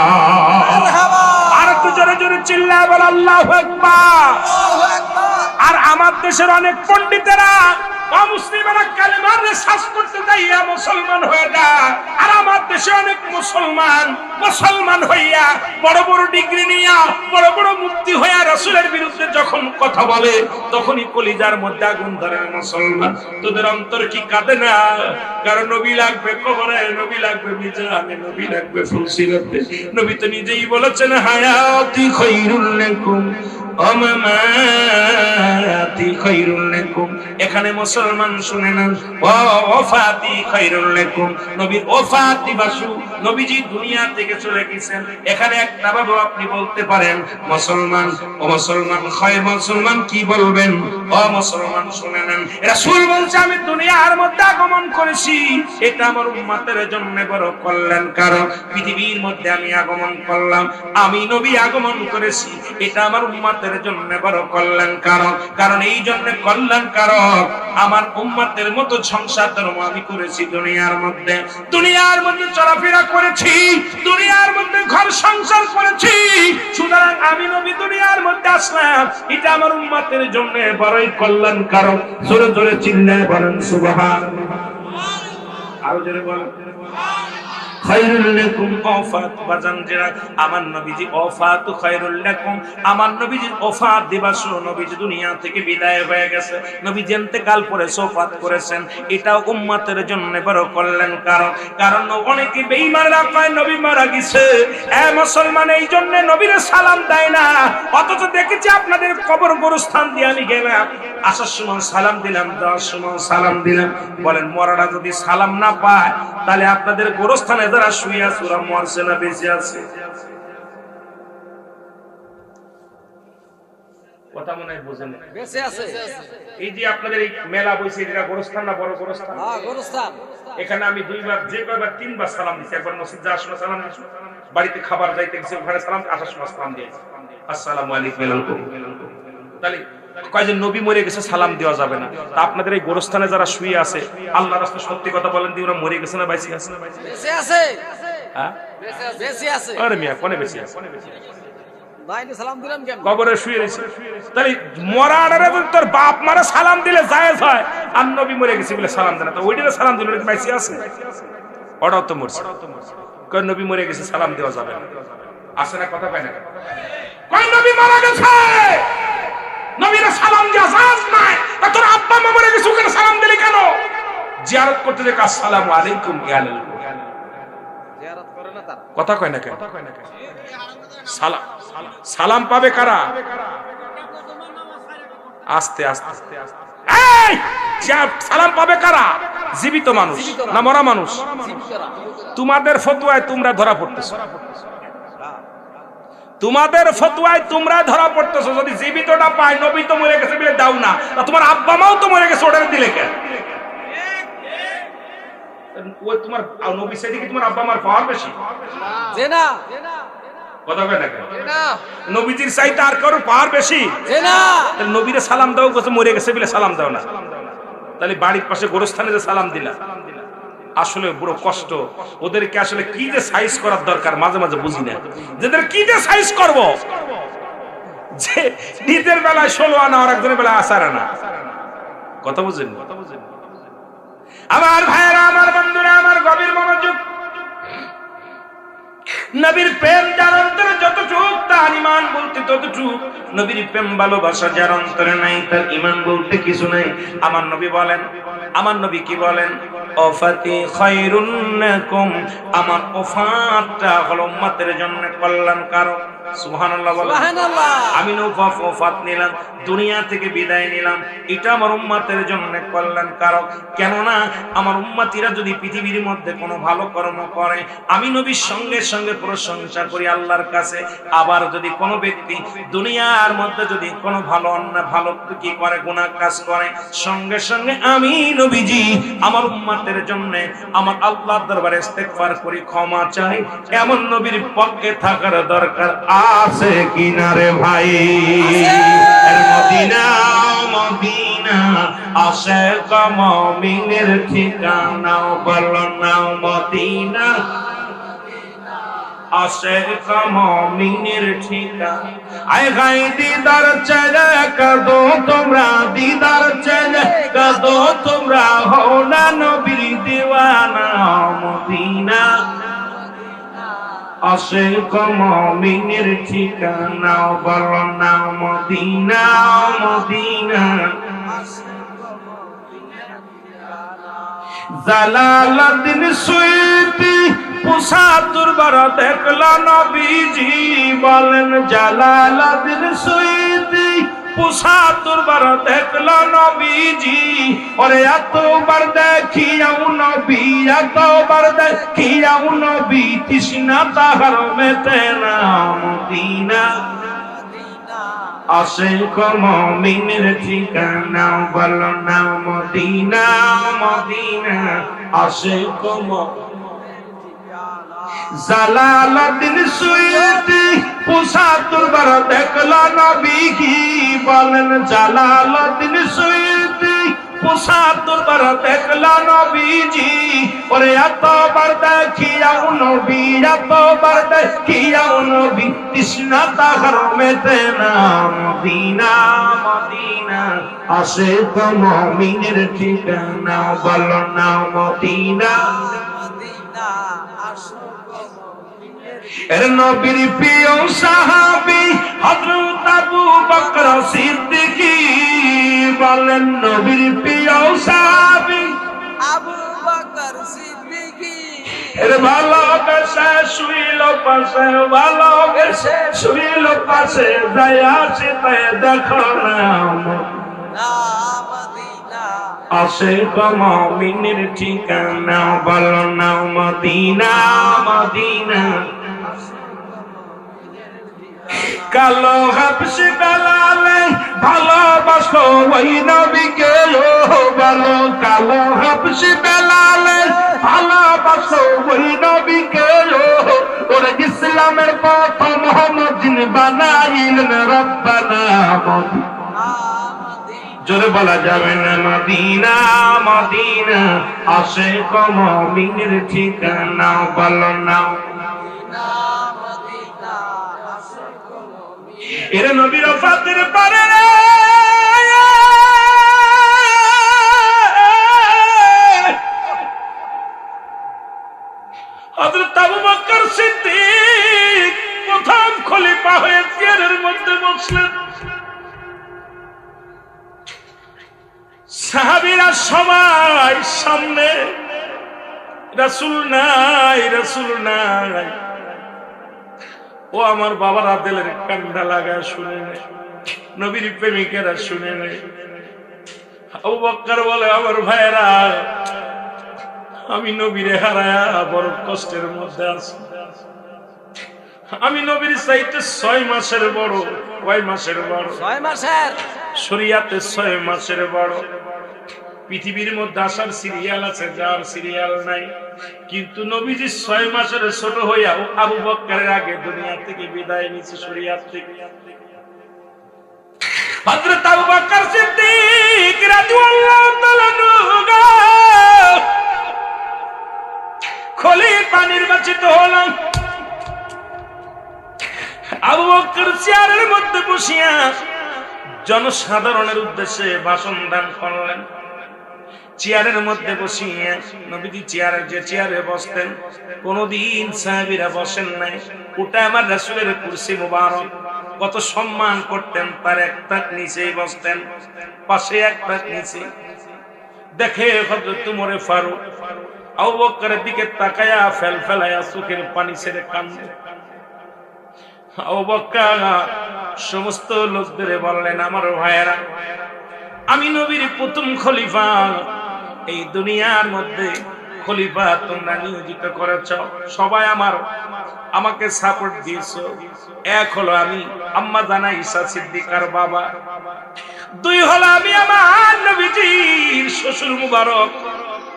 Speaker 2: মারহাবা।
Speaker 1: আর একটু জোরে জোরে চিল্লায়া বলা আল্লাহু আকবার।
Speaker 2: আল্লাহু আকবার।
Speaker 1: আর আমার দেশের অনেক পণ্ডিতেরা মুসলিমেরা কালেমার রিসার্চ করতে যাইয়া মুসলমান হয়ে যায়। আর আমার দেশে অনেক মুসলমান হইয়া বড় বড় ডিগ্রি নিয়া বড় বড় মুফতি হইয়া রাসূলের বিরুদ্ধে যখন কথা বলে তখনই কলিজার মধ্যে আগুন ধরে। মুসলমান তোদের অন্তর কি কাঁদে না? কারণ নবী লাগবে কবরে, নবী লাগবে মিজানে, নবী লাগবে ফুলসিরাতে। নবী তো নিজেই বলেছেন হায়াতি খায়রুল লাকুম ওয়া মামাতি খায়রুল লাকুম। এখানে মুসলমান শুনে নেন, ওয়াফাতি খায়রুল লাকুম। নবীর ওফাত দিবসু, নবীজি দুনিয়া থেকে চলে গেছেন। এখানে একটা ভাবে আপনি বলতে পারেন মুসলমান, ও মুসলমান মুসলমান কি বলবেন? ও মুসলমান শুনে নেন, রাসূল বলছে আমি দুনিয়ার মধ্যে আগমন করেছি, এটা আমার উম্মতের জন্য বড় কল্যাণ। কারণ পৃথিবীর মধ্যে আমি আগমন করলাম, আমি নবী আগমন করেছি, এটা আমার উম্মতের জন্য বড় কল্যাণ। কারণ এই জন্য কল্যাণ কারক আমার উম্মতের মতো সংসার ধর্ম আমি করেছি দুনিয়ার মধ্যে চলাফেরা করেছি, দুনিয়ার মধ্যে ঘর সংসার করেছি। সুতরাং আমি নবী দুনিয়ার মধ্যে আসলাম, এটা আমার উম্মতের জন্য বড়ই কল্যাণ কারক। জোরে জোরে চিল্লায় বলেন সুবহানাল্লাহ। আরো জোরে বলেন খায়রুল লাকুম ওয়াফাত। বাজানজিরা আমার নবীজি ওয়াফাত খায়রুল লাকুম, আমার নবীজির ওয়াফাত দিবস, নবীজি দুনিয়া থেকে বিদায় হয়ে গেছে, নবীজি ইন্তেকাল করে ওয়াফাত করেছেন, এটা উম্মতের জন্য বড় কল্যাণ। কারণ অনেকে বেঈমানরা কয় নবী মারা গেছে। মুসলমান এই জন্য নবীর সালাম দেয় না। অথচ দেখেছি আপনাদের কবর গোরস্থান দিয়ে আমি গেলাম, আসার সময় সালাম দিলাম, যাওয়ার সময় সালাম দিলাম। বলেন মরারা যদি সালাম না পায় তাহলে আপনাদের গোরস্থানে যারা শুয়ে আছে ওরা মরছে না বেঁচে আছে? কথা মনে হয় বোঝেন,
Speaker 2: বেঁচে আছে।
Speaker 1: এই যে আপনাদের এই মেলা বইছে, এটা গোরস্থান না বড় গোরস্থান?
Speaker 2: হ্যাঁ, গোরস্থান।
Speaker 1: এখানে আমি দুইবার, যে কয়বার, তিনবার সালাম দিছি। একবার মসজিদ যাওয়ার সময় সালাম দিছি, বাড়িতে খাবার যাইতে গেছি ওখানে সালাম, আসার সময় সালাম দিয়েছি, আসসালামু আলাইকুম। তাহলে কয়জন নবী মরে গেছে সালাম দেওয়া যাবে না? তা আপনাদের এই গোরস্থানে যারা শুয়ে আছে, আল্লাহর রাস্তায় সত্যি কথা বলেন দি, ওরা মরে গেছে না বেঁচে আছে?
Speaker 2: বেঁচে আছে।
Speaker 1: হ্যাঁ,
Speaker 2: বেঁচে আছে।
Speaker 1: আরে মিয়া কোনে বেঁচে আছে?
Speaker 2: ভাইকে সালাম দিলাম কেন?
Speaker 1: কবরে শুয়ে রয়েছে। তাহলে মরারে তোর বাপ মারা সালাম দিলে জায়েজ হয়, আর নবী মরে গেছে বলে সালাম দেয় না, তো ওইটারে সালাম দিলে বেঁচে আছে? ওটাও তো মরছে। কয় নবী মরে গেছে সালাম দেওয়া যাবে না, আসে না? কথা পায় না? কয় নবী মারা গেছে, নবীরা সালাম দেওয়া জায়েজ নাই, তা তোর আব্বা মা মরে গেছে ওখানে সালাম দিলি কেন? জিয়ারত করতে যে আসসালামু আলাইকুম ইয়ালাল
Speaker 2: জিয়ারত করে না তারা।
Speaker 1: কথা কয় না কেন? সালাম পাবে কারা? আস্তে আস্তে। এই সালাম পাবে কারা? জীবিত মানুষ না মরা মানুষ? তোমাদের ফতোয়ায় তোমরা ধরা পড়তেছো, তোমাদের ফতোয়ায় তোমরা ধরা পড়তেছো। যদি জীবিতটা পায়, নবী তো মরে গেছে বলে দাও না, তোমার আব্বা মাও তো মরে গেছে, ওটা দিলে কেন? ওই তোমার নবী সাইদি কি তোমার আব্বা মার পাওয়ার বেশি?
Speaker 2: যে না,
Speaker 1: কথা কয় না কেন?
Speaker 2: না,
Speaker 1: নবীজির চাইতে আর কারো পাওয়ার বেশি?
Speaker 2: যে না।
Speaker 1: তাহলে নবীরে সালাম দাও, কত মরে গেছে বলে সালাম দাও না? তাহলে বাড়ির পাশে গোরস্থানে যে সালাম দিলা, আসলে বড় কষ্ট। ওদেরকে আসলে কি যে সাইজ করার দরকার মাঝে মাঝে বুঝি না, যেদের কি যে সাইজ করব, যে নিজের বেলায় 16 আনা আর একজনের বেলায় 18 আনা। কথা বুঝেন? আমার ভাইয়েরা, আমার বন্ধুরা, আমার গভীর মনোযোগ। নবীর প্রেম যার অন্তরে যতটুক, তার ঈমান বলতে ততটুক। নবীর প্রেম ভালোবাসা যার অন্তরে নাই, তার ঈমান বলতে কিছু নাই। আমার নবী বলেন, আমার নবী কি বলেন? ওয়াফাতি খায়রুন লাকুম, আমার ওফাতটা হলো উম্মতের জন্য কল্যাণকারক। সুবহানাল্লাহ বলেন।
Speaker 2: সুবহানাল্লাহ।
Speaker 1: আমি ওফাত নিলাম, দুনিয়া থেকে বিদায় নিলাম, এটা আমার উম্মতের জন্য কল্যাণকারক। কেননা আমার উম্মতিরা যদি পৃথিবীর মধ্যে কোনো ভালো কর্ম করে, আমি নবীর সঙ্গে সঙ্গে প্রশংসা করি আল্লাহর কাছে। আবার যদি কোনো ব্যক্তি দুনিয়ার মধ্যে যদি কোনো ভালো অন্যায় ভালো কি করে, গুনাহ কাজ করে, সঙ্গে সঙ্গে আমি নবীজি আমার উম্মতের জন্য আমার আল্লাহর দরবারে ইস্তেগফার করি, ক্ষমা চাই। এমন নবীর পক্ষে থাকার দরকার আছে কিনা রে ভাই? মদিনা মদিনা আশিক মুমিনের ঠিকানা, বলো না মদিনা আশিক মুমিনের ঠিকানা আয় গাই দিদার চাইলে কাঁদো তোমরা দিদার চাইলে কাঁদো তোমরা হও না নবীর দিওয়ানা মদিনা আশিক মুমিনের ঠিকানা বলো না মদিনা মদিনা জালালউদ্দিন সুয়ুতি ৭৫ বার দেখলা নবীজি বলেন জালালউদ্দিন সুয়ুতি ৭৫ বার দেখলা নবীজি ওরে এতবার দেখিয়াও নবী এতবার দেখিয়াও নবী তৃষ্ণা তাহার মেটে না মদিনা আশিক মুমিনের ঠিকানা বলো না মদিনা মদিনা আশিক জালালউদ্দিন সুয়ুতি ৭৫ বার দেখলা নবী কি বলেন জালালউদ্দিন সুয়ুতি ৭৫ বার দেখলা নবীজি ওরে এতবার দেখিয়াও নবী এতবার দেখিয়াও নবী তৃষ্ণা তাহার মেটে না মদিনা মদিনা আশিক মুমিনের ঠিকানা বলো না মদিনা এর নবীর প্রিয় সাহাবী হযরত আবু বকর সিদ্দিক বলেন নবীর প্রিয় সাহাবী
Speaker 2: আবু বকর সিদ্দিক
Speaker 1: এর ভালোবাসা শুইল পাশে ভালোবাসা শুইল পাশে যাইয়াছে তাই দেখো না
Speaker 2: মদিনা
Speaker 1: আশিক মুমিনের ঠিকানা বলো না মদিনা মদিনা কালো হাবশি বেলালে ভালোবাসো ওই নবীকে ও বলো কালো হাবশি বেলালে ভালোবাসো ওই নবীকে ও ওরে ইসলামের প্রথম মুজিন বানাইলেন রব্বানা মদিনা জোরে বলা যাবে না মদিনা মদিনা আশিক মুমিনের ঠিকানা বলো না এর নবীর ওফাতের পরে হযরত আবু বকর সিদ্দিক প্রথম খলিফা হয়ে চেয়ারের মধ্যে বসলেন সাহাবীরা সবাই সামনে রাসূল নাই রাসূল নাই ও আমার বাবারা দিলের কান্না লাগা শুনে নেই নবীর প্রেমিকেরা শুনে নেই আবু বকর বলে আমার ভাইরা আমি নবীরে হারায়া বড় কষ্টের মধ্যে আছি আমি নবীর চাইতে 6 মাসের বড় কয় মাসের বড়
Speaker 2: 6 মাসের
Speaker 1: শরীয়তে 6 মাসের বড় পৃথিবীর মধ্যে আসার সিরিয়াল আছে যার সিরিয়াল নাই কিন্তু নবীজি 6 মাসের ছোট হইয়াও আবু বকরের আগে দুনিয়া থেকে বিদায় নিছে শরীয়ত থেকে হযরত আবু বকর সিদ্দিক রাদিয়াল্লাহু তাআলা খলিফা নির্বাচিত হলেন আবু বকর চেয়ারের মধ্যে বসিয়া জনসাধারণের উদ্দেশ্যে ভাষণ দান করলেন চেয়ারের মধ্যে বসিয়ে নবীজি চেয়ারে বসতেন কোনদিন সাহাবীরা বসেন নাই ওটা আমার রাসূলের কুরসি মুবারক কত সম্মান করতেন তার একটা নিচেই বসতেন পাশে একটা নিচে দেখে হযরত ওমর ফারুক আবু বকরের দিকে তাকায়া ফেলফেলায়া চোখের পানি ছেড়ে কান্দে আবু বকর সমস্ত লোকদের বললেন আমার ভাইয়েরা আমি নবীর প্রথম খলিফা এই দুনিয়ার মধ্যে খলিফা তোমরা নিয়োজিত করেছ সবাই আমাকে সাপোর্ট দিয়েছো এক হলো আমি আম্মা জানা ঈসা সিদ্দিকার বাবা দুই হলো আমি আমার নবীজির শ্বশুর মুবারক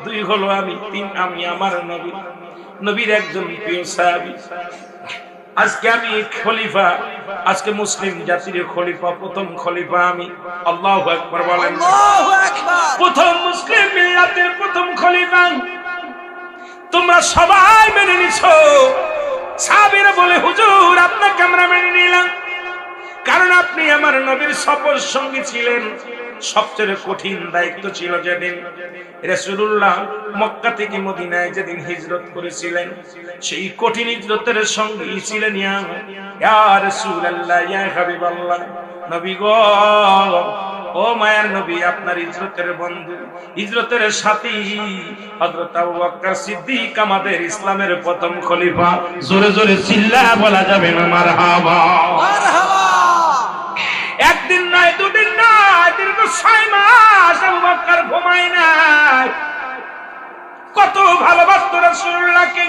Speaker 1: দুই হলো আমি তিন আমি আমার নবীর একজন প্রিয় সাহাবী আজকে আমি খলিফা আজকে মুসলিম জাতির খলিফা প্রথম খলিফা আমি আল্লাহু আকবার বলেন
Speaker 2: আল্লাহু আকবার
Speaker 1: প্রথম মুসলিম মিল্লাতের প্রথম খলিফা তোমরা সবাই মেনে নিছো সাহাবীরা বলে হুজুর আপনাকে আমরা মেনে নিলাম, কারণ আপনি আমার নবীর সফর সঙ্গী ছিলেন। সবচেয়ে কঠিন দায়িত্ব ছিল যেদিন রাসূলুল্লাহ মক্কা থেকে মদিনায় যেদিন হিজরত করেছিলেন, সেই কঠিন হিজরতের সঙ্গী ছিলেন ইয়া রাসূলুল্লাহ, ইয়া হাবিবাল্লাহ, নবী গো, ও মায়ার নবী, আপনার হিজরতের বন্ধু, হিজরতের সাথী হযরত আবু বকর সিদ্দিক, আমাদের ইসলামের প্রথম খলিফা। জোরে জোরে চিল্লা বলা যাবে না মারহাবা।
Speaker 2: মারহাবা।
Speaker 1: একদিন নয়, দুদিন নয়, দীর্ঘ 6 মাস আবু বকর ঘুমায় নাই। কত ভালোবাসত রাসূলুল্লাহকে।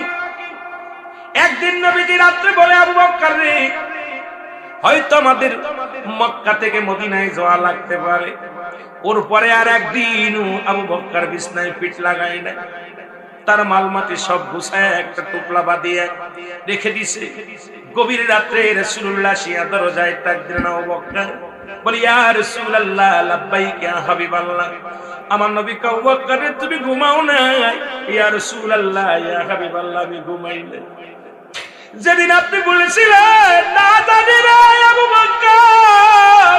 Speaker 1: একদিন নবীজি রাত্রে বলে, আবু বকর রে, হয়তো আমাদের মক্কা থেকে মদিনায় যাওয়া লাগতে পারে। ওর পরে আর একদিনও আবু বকর বিছনায় পিঠ লাগায় না, তার মালমাটি সব গুছায় একটা টুকলা বাঁধিয়ে রেখে দিছে। গভীর রাত্রে রাসূলুল্লাহ শিয়া দরজায় ডাক দিলেন, আবু বকর বলি, ইয়া রাসূলুল্লাহ, লাব্বাইক ইয়া হাবিবাল্লাহ। আমার নবী কও, আবু বকর তুমি ঘুমাও না? ইয়া রাসূলুল্লাহ, ইয়া হাবিবাল্লাহ, আমি ঘুমাই না। যেদিন আপনি বলেছিলেন না জানি না আবু বকর,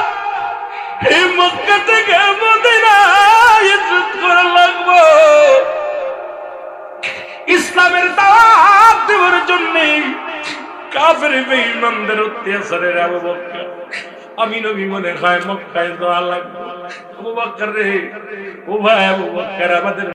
Speaker 1: এই মক্কা থেকে মদিনায় হিজরত করা লাগবে, ইসলামের দাওয়াত দেওয়ার জন্য কাফের বেঈমানদের অত্যাচারের আবু বকর, আমি নবী মনে হয় মক্কায় যাওয়া লাগবে। আবু বকর রে, ও ভাই আবু বকর, আমাদের